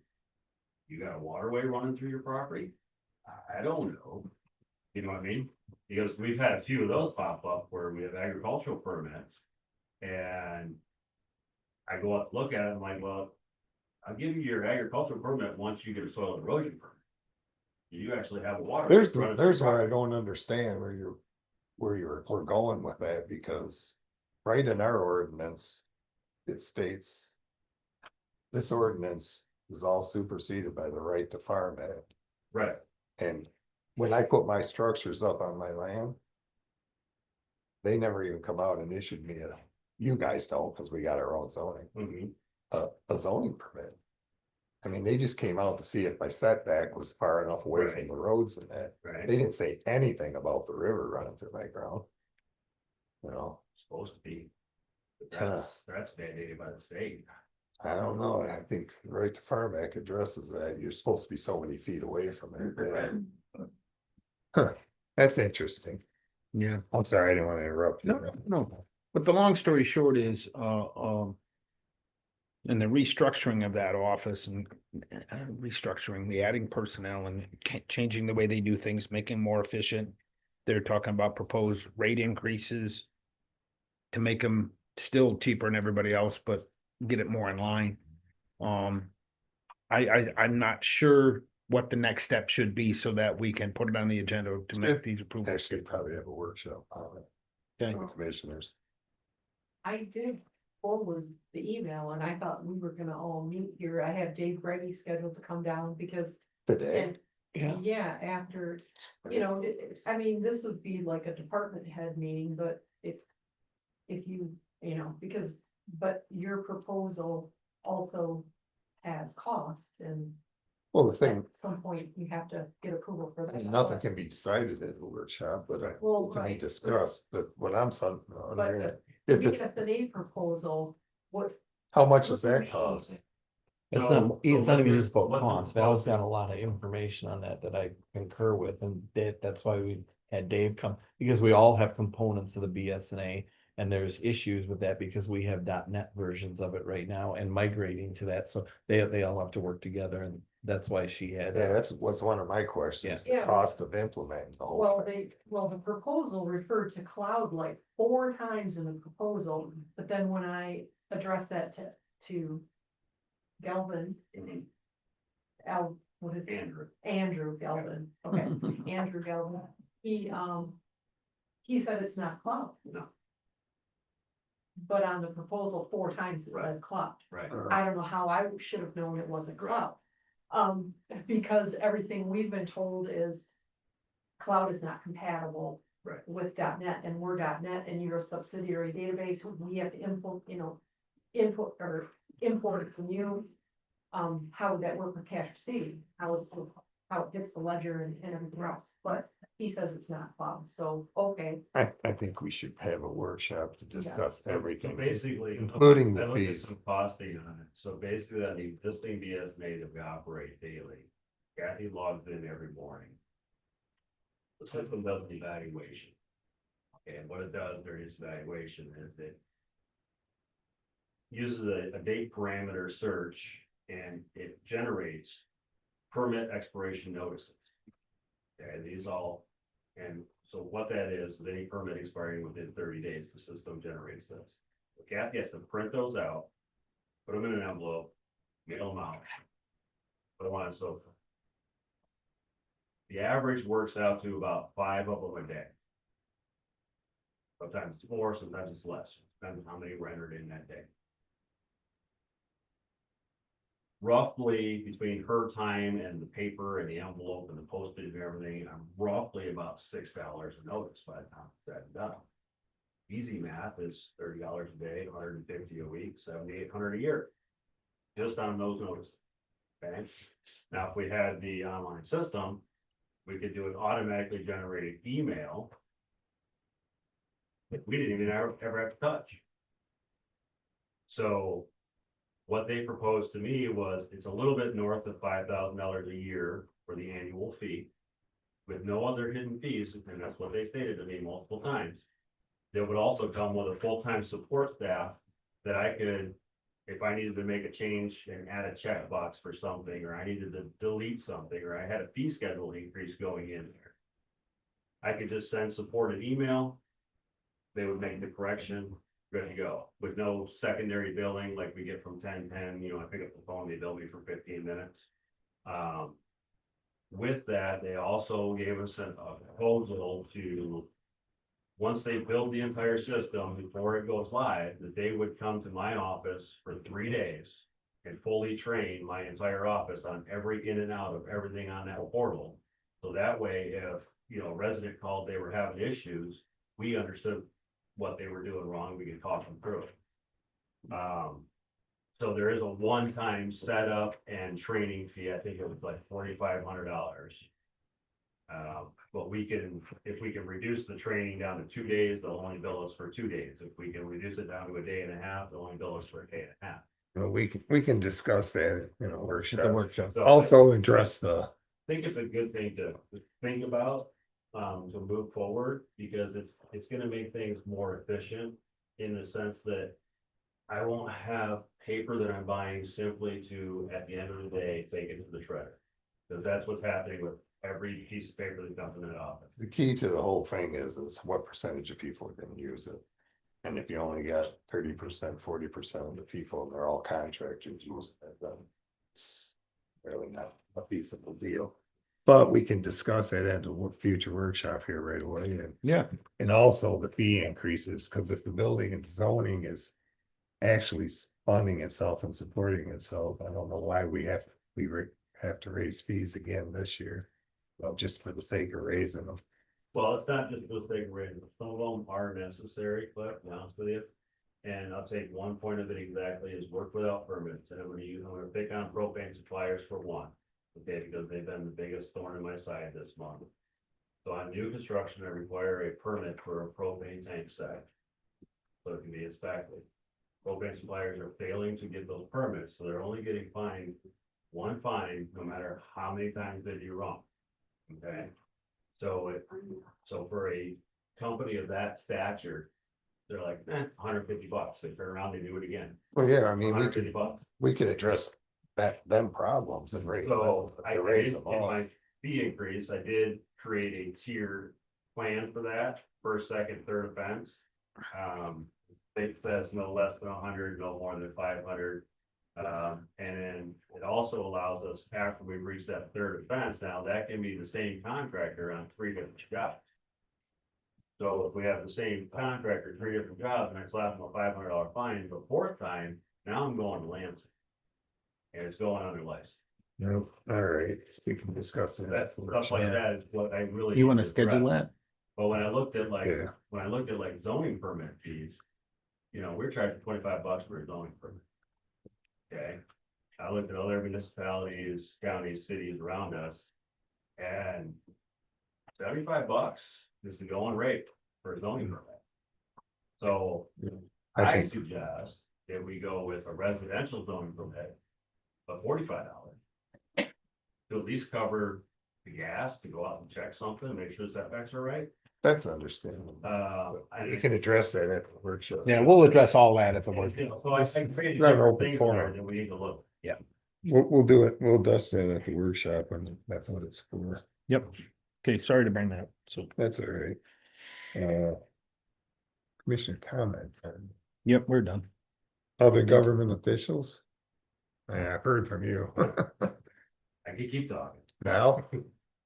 you got a waterway running through your property? I don't know. You know what I mean? Because we've had a few of those pop up where we have agricultural permits. And I go up, look at it, I'm like, well, I'll give you your agricultural permit once you get a soil erosion permit. You actually have a water.
There's
running through
where I
property.
don't understand we're going with that, because right in our ordinance, it states this ordinance is all superseded by the right to farm act.
Right,
And when I put my structures up on my land, they never even come out and issued me you guys don't, because we got our own zoning,
mhm,
a zoning permit. I mean, they just came out to see if my setback was far enough away
Right.
from the roads and that.
right,
They didn't say anything about the river running through my ground. You know,
supposed to be. But
Huh.
that's mandated by the state.
I don't know. I think the right to farm act addresses that. You're supposed to be so many feet away from it. Yeah. Huh, that's interesting.
Yeah.
I'm sorry, I didn't want to interrupt you.
No, but the long story short is, in the restructuring of that office and restructuring, the adding personnel and changing the way they do things, making more efficient. They're talking about proposed rate increases to make them still cheaper than everybody else, but get it more in line. I'm not sure what the next step should be so that we can put it on the agenda to make these approvals.
Actually, probably have a workshop on it.
Okay.
with Commissioners.
I did forward the email and I thought we were gonna all meet here. I have Dave Brady scheduled to come down because.
Today,
and- Yeah, after, you know, I mean, this would be like a department head meeting, but if you, you know, because, but your proposal also has cost and
well, the
at
thing,
some point you have to get approval for that.
nothing can be decided at the workshop, but it
Well,
can be
right.
discussed, but what I'm saying,
But
if it's,
BSNA proposal, what,
how much does that cost?
It's
So-
not, it's
so
not even
what
just about
they're- what they're
cost. Val's got a
proposing-
lot of information on that I concur with, and that's why we had Dave come. Because we all have components of the BSNA, and there's issues with that because we have .NET versions of it right now and migrating to that, so they all have to work together, and that's why she had.
Yeah, that's was one of my questions, the
Yeah.
cost of implementing the whole.
well, the proposal referred to cloud like 4 times in the proposal, but then when I addressed that to Galvin. What is it? Andrew Galvin, okay, Andrew Galvin, he said it's not cloud.
No.
But on the proposal 4 times it said cloud.
Right.
I don't know how I should have known it wasn't cloud. Because everything we've been told is cloud is not compatible
Right.
with .NET and we're .NET and you're a subsidiary database, we have to import it from you. How would that work with cash received? How it hits the ledger and everything else, but he says it's not cloud, so, okay.
I think we should have a workshop to discuss
So
everything.
basically.
including the
I looked at
fees.
some costing on it, so basically on the existing BSNA that we operate daily, Kathy logs in every morning. The system does an evaluation. Okay, and what it does during its evaluation is it uses a date parameter search and it generates permit expiration notices. Okay, these all, and so what that is any permit expiring within 30 days, the system generates this. So Kathy has to print those out, put them in an envelope, mail them out. Put them on, so. The average works out to about 5 of them a day. Sometimes it's more, sometimes it's less, depends on how many were entered in that day. Roughly between her time and the paper and the envelope and the postage and everything, I'm roughly about $6 a notice by the time it's said and done. Easy math is $30 a day, $150 a week, $7,800 a year. Just on those notices. Okay, now if we had the online system, we could do an automatically generated email. That we didn't even ever have to touch. So what they proposed to me was it's a little bit north of $5,000 a year for the annual fee. With no other hidden fees, and that's what they stated to me multiple times. There would also come with a full-time support staff that I could, if I needed to make a change and add a checkbox for something, or I needed to delete something, or I had a fee schedule increase going in there. I could just send support an email. They would make the correction, good to go, with no secondary billing like we get from 1010, you know, I pick up the phone, they bill me for 15 minutes. With that, they also gave us a proposal to, once they build the entire system before it goes live, that they would come to my office for 3 days and fully train my entire office on every in and out of everything on that portal. So that way, if, you know, a resident called, they were having issues, we understood what they were doing wrong, we could talk them through it. So there is a one-time setup and training fee, I think it was like $4,500. But we can, if we can reduce the training down to 2 days, they'll only bill us for 2 days. If we can reduce it down to a day and a half, they'll only bill us for a day and a half.
Well, we can discuss that, you know,
The
workshop.
workshop.
So
Also address the,
I think it's a good thing to think about, to move forward, because it's gonna make things more efficient in the sense that I won't have paper that I'm buying simply to, at the end of the day, take it to the shredder. Because that's what's happening with every piece of paper that comes in that office.
the key to the whole thing is what percentage of people are gonna use it. And if you only got 30%, 40% of the people, and they're all contractors using it, then it's really not a feasible deal. But we can discuss that at the future workshop here right away,
Yeah,
and also the fee increases, because if the building and zoning is actually funding itself and supporting itself, I don't know why have to raise fees again this year. Well, just for the sake of raising them.
Well, it's not just those big raises, some of them are necessary, but to be honest with you. And I'll take one point of it exactly is work without permits, and I'm gonna pick on propane suppliers for one. Okay, because they've been the biggest thorn in my side this month. So on new construction, I require a permit for a propane tank stack. So it can be inspected. Propane suppliers are failing to get those permits, so they're only getting fined one fine, no matter how many times they do wrong. Okay, so for a company of that stature, they're like, $150. They turn around, they do it again.
Well, yeah, I mean,
$150.
we could address them problems and raise them,
So I
raise
did,
them
in
all.
my fee increase, I did create a tiered plan for that, first, second, third offense. It says no less than 100, no more than 500. And then it also allows us, after we reach that third offense, now that can be the same contractor on 3 different jobs. So if we have the same contractor, 3 different jobs, and I slap them a $500 fine the 4th time, now I'm going to Lansing. And it's going under license.
No, all right, we can discuss that.
That stuff like that is what I really.
you want to
need
schedule
address.
that?
But when I looked at like,
Yeah.
when I looked at like zoning permit fees, we're charging $25 for a zoning permit. Okay, I looked at other municipalities, counties, cities around us, and $75 is the going rate for a zoning permit. So
I
I
think,
suggest that we go with a residential zoning permit of $45. To at least cover the gas, to go out and check something, make sure setbacks are right.
that's understandable. We can address that at the workshop.
Yeah, we'll address all that at the work.
So I think
It's not an open
things
forum.
there that we need to look.
We'll do it, we'll dust that at the workshop, and that's what it's for.
Yep. Okay, sorry to bring that up. So,
That's all right. Commissioner comments on
yep, we're done.
other government officials? I've heard from you.
I can keep talking.
Now,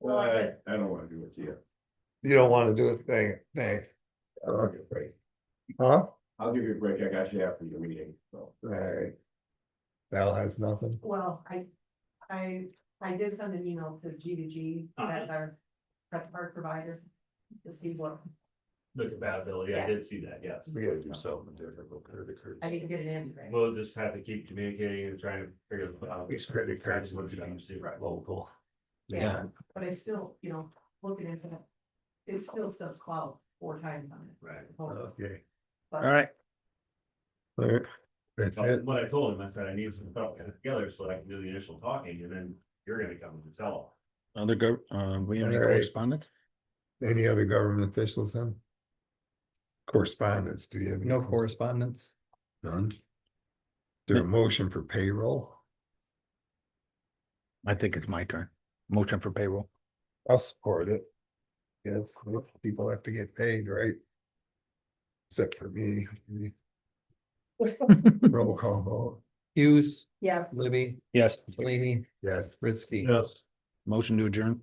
Well, I
I don't wanna do it yet.
you don't want to do it, thanks.
I'll give you a break.
Huh?
I'll give you a break. I got you after your meeting, so.
All right. Val has nothing.
Well, I did send an email to G2G, that's our credit card provider, to see what,
The compatibility, I
Yeah.
did see that, yes.
We gotta do something different with credit cards.
I need to get it in, right?
We'll just have to keep communicating and trying to figure out.
These credit cards
what
look
we need to do.
local.
Yeah, but I still, looking into it, it still says cloud 4 times on it.
Right.
Okay.
All right.
All right. That's
But
it.
what I told him, I said I need some stuff together so I can do the initial talking, and then you're gonna come and sell
Other we have any
All right.
correspondence?
Any other government officials then? Correspondence, do you have? any?
No correspondence.
None. There a motion for payroll?
I think it's my turn. Motion for payroll.
I'll support it. Yes, people have to get paid, right? Except for me. Roll call vote,
Hughes,
Yeah.
Libby,
Yes.
Delaney,
yes,
Ritzky.
Yes.
Motion to adjourn.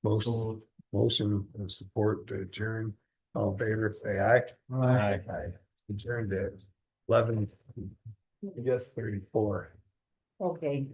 motion and support to adjourn. All in favor, say aye.
Aye.
Aye. Adjourned at 11. I guess 34.
Okay.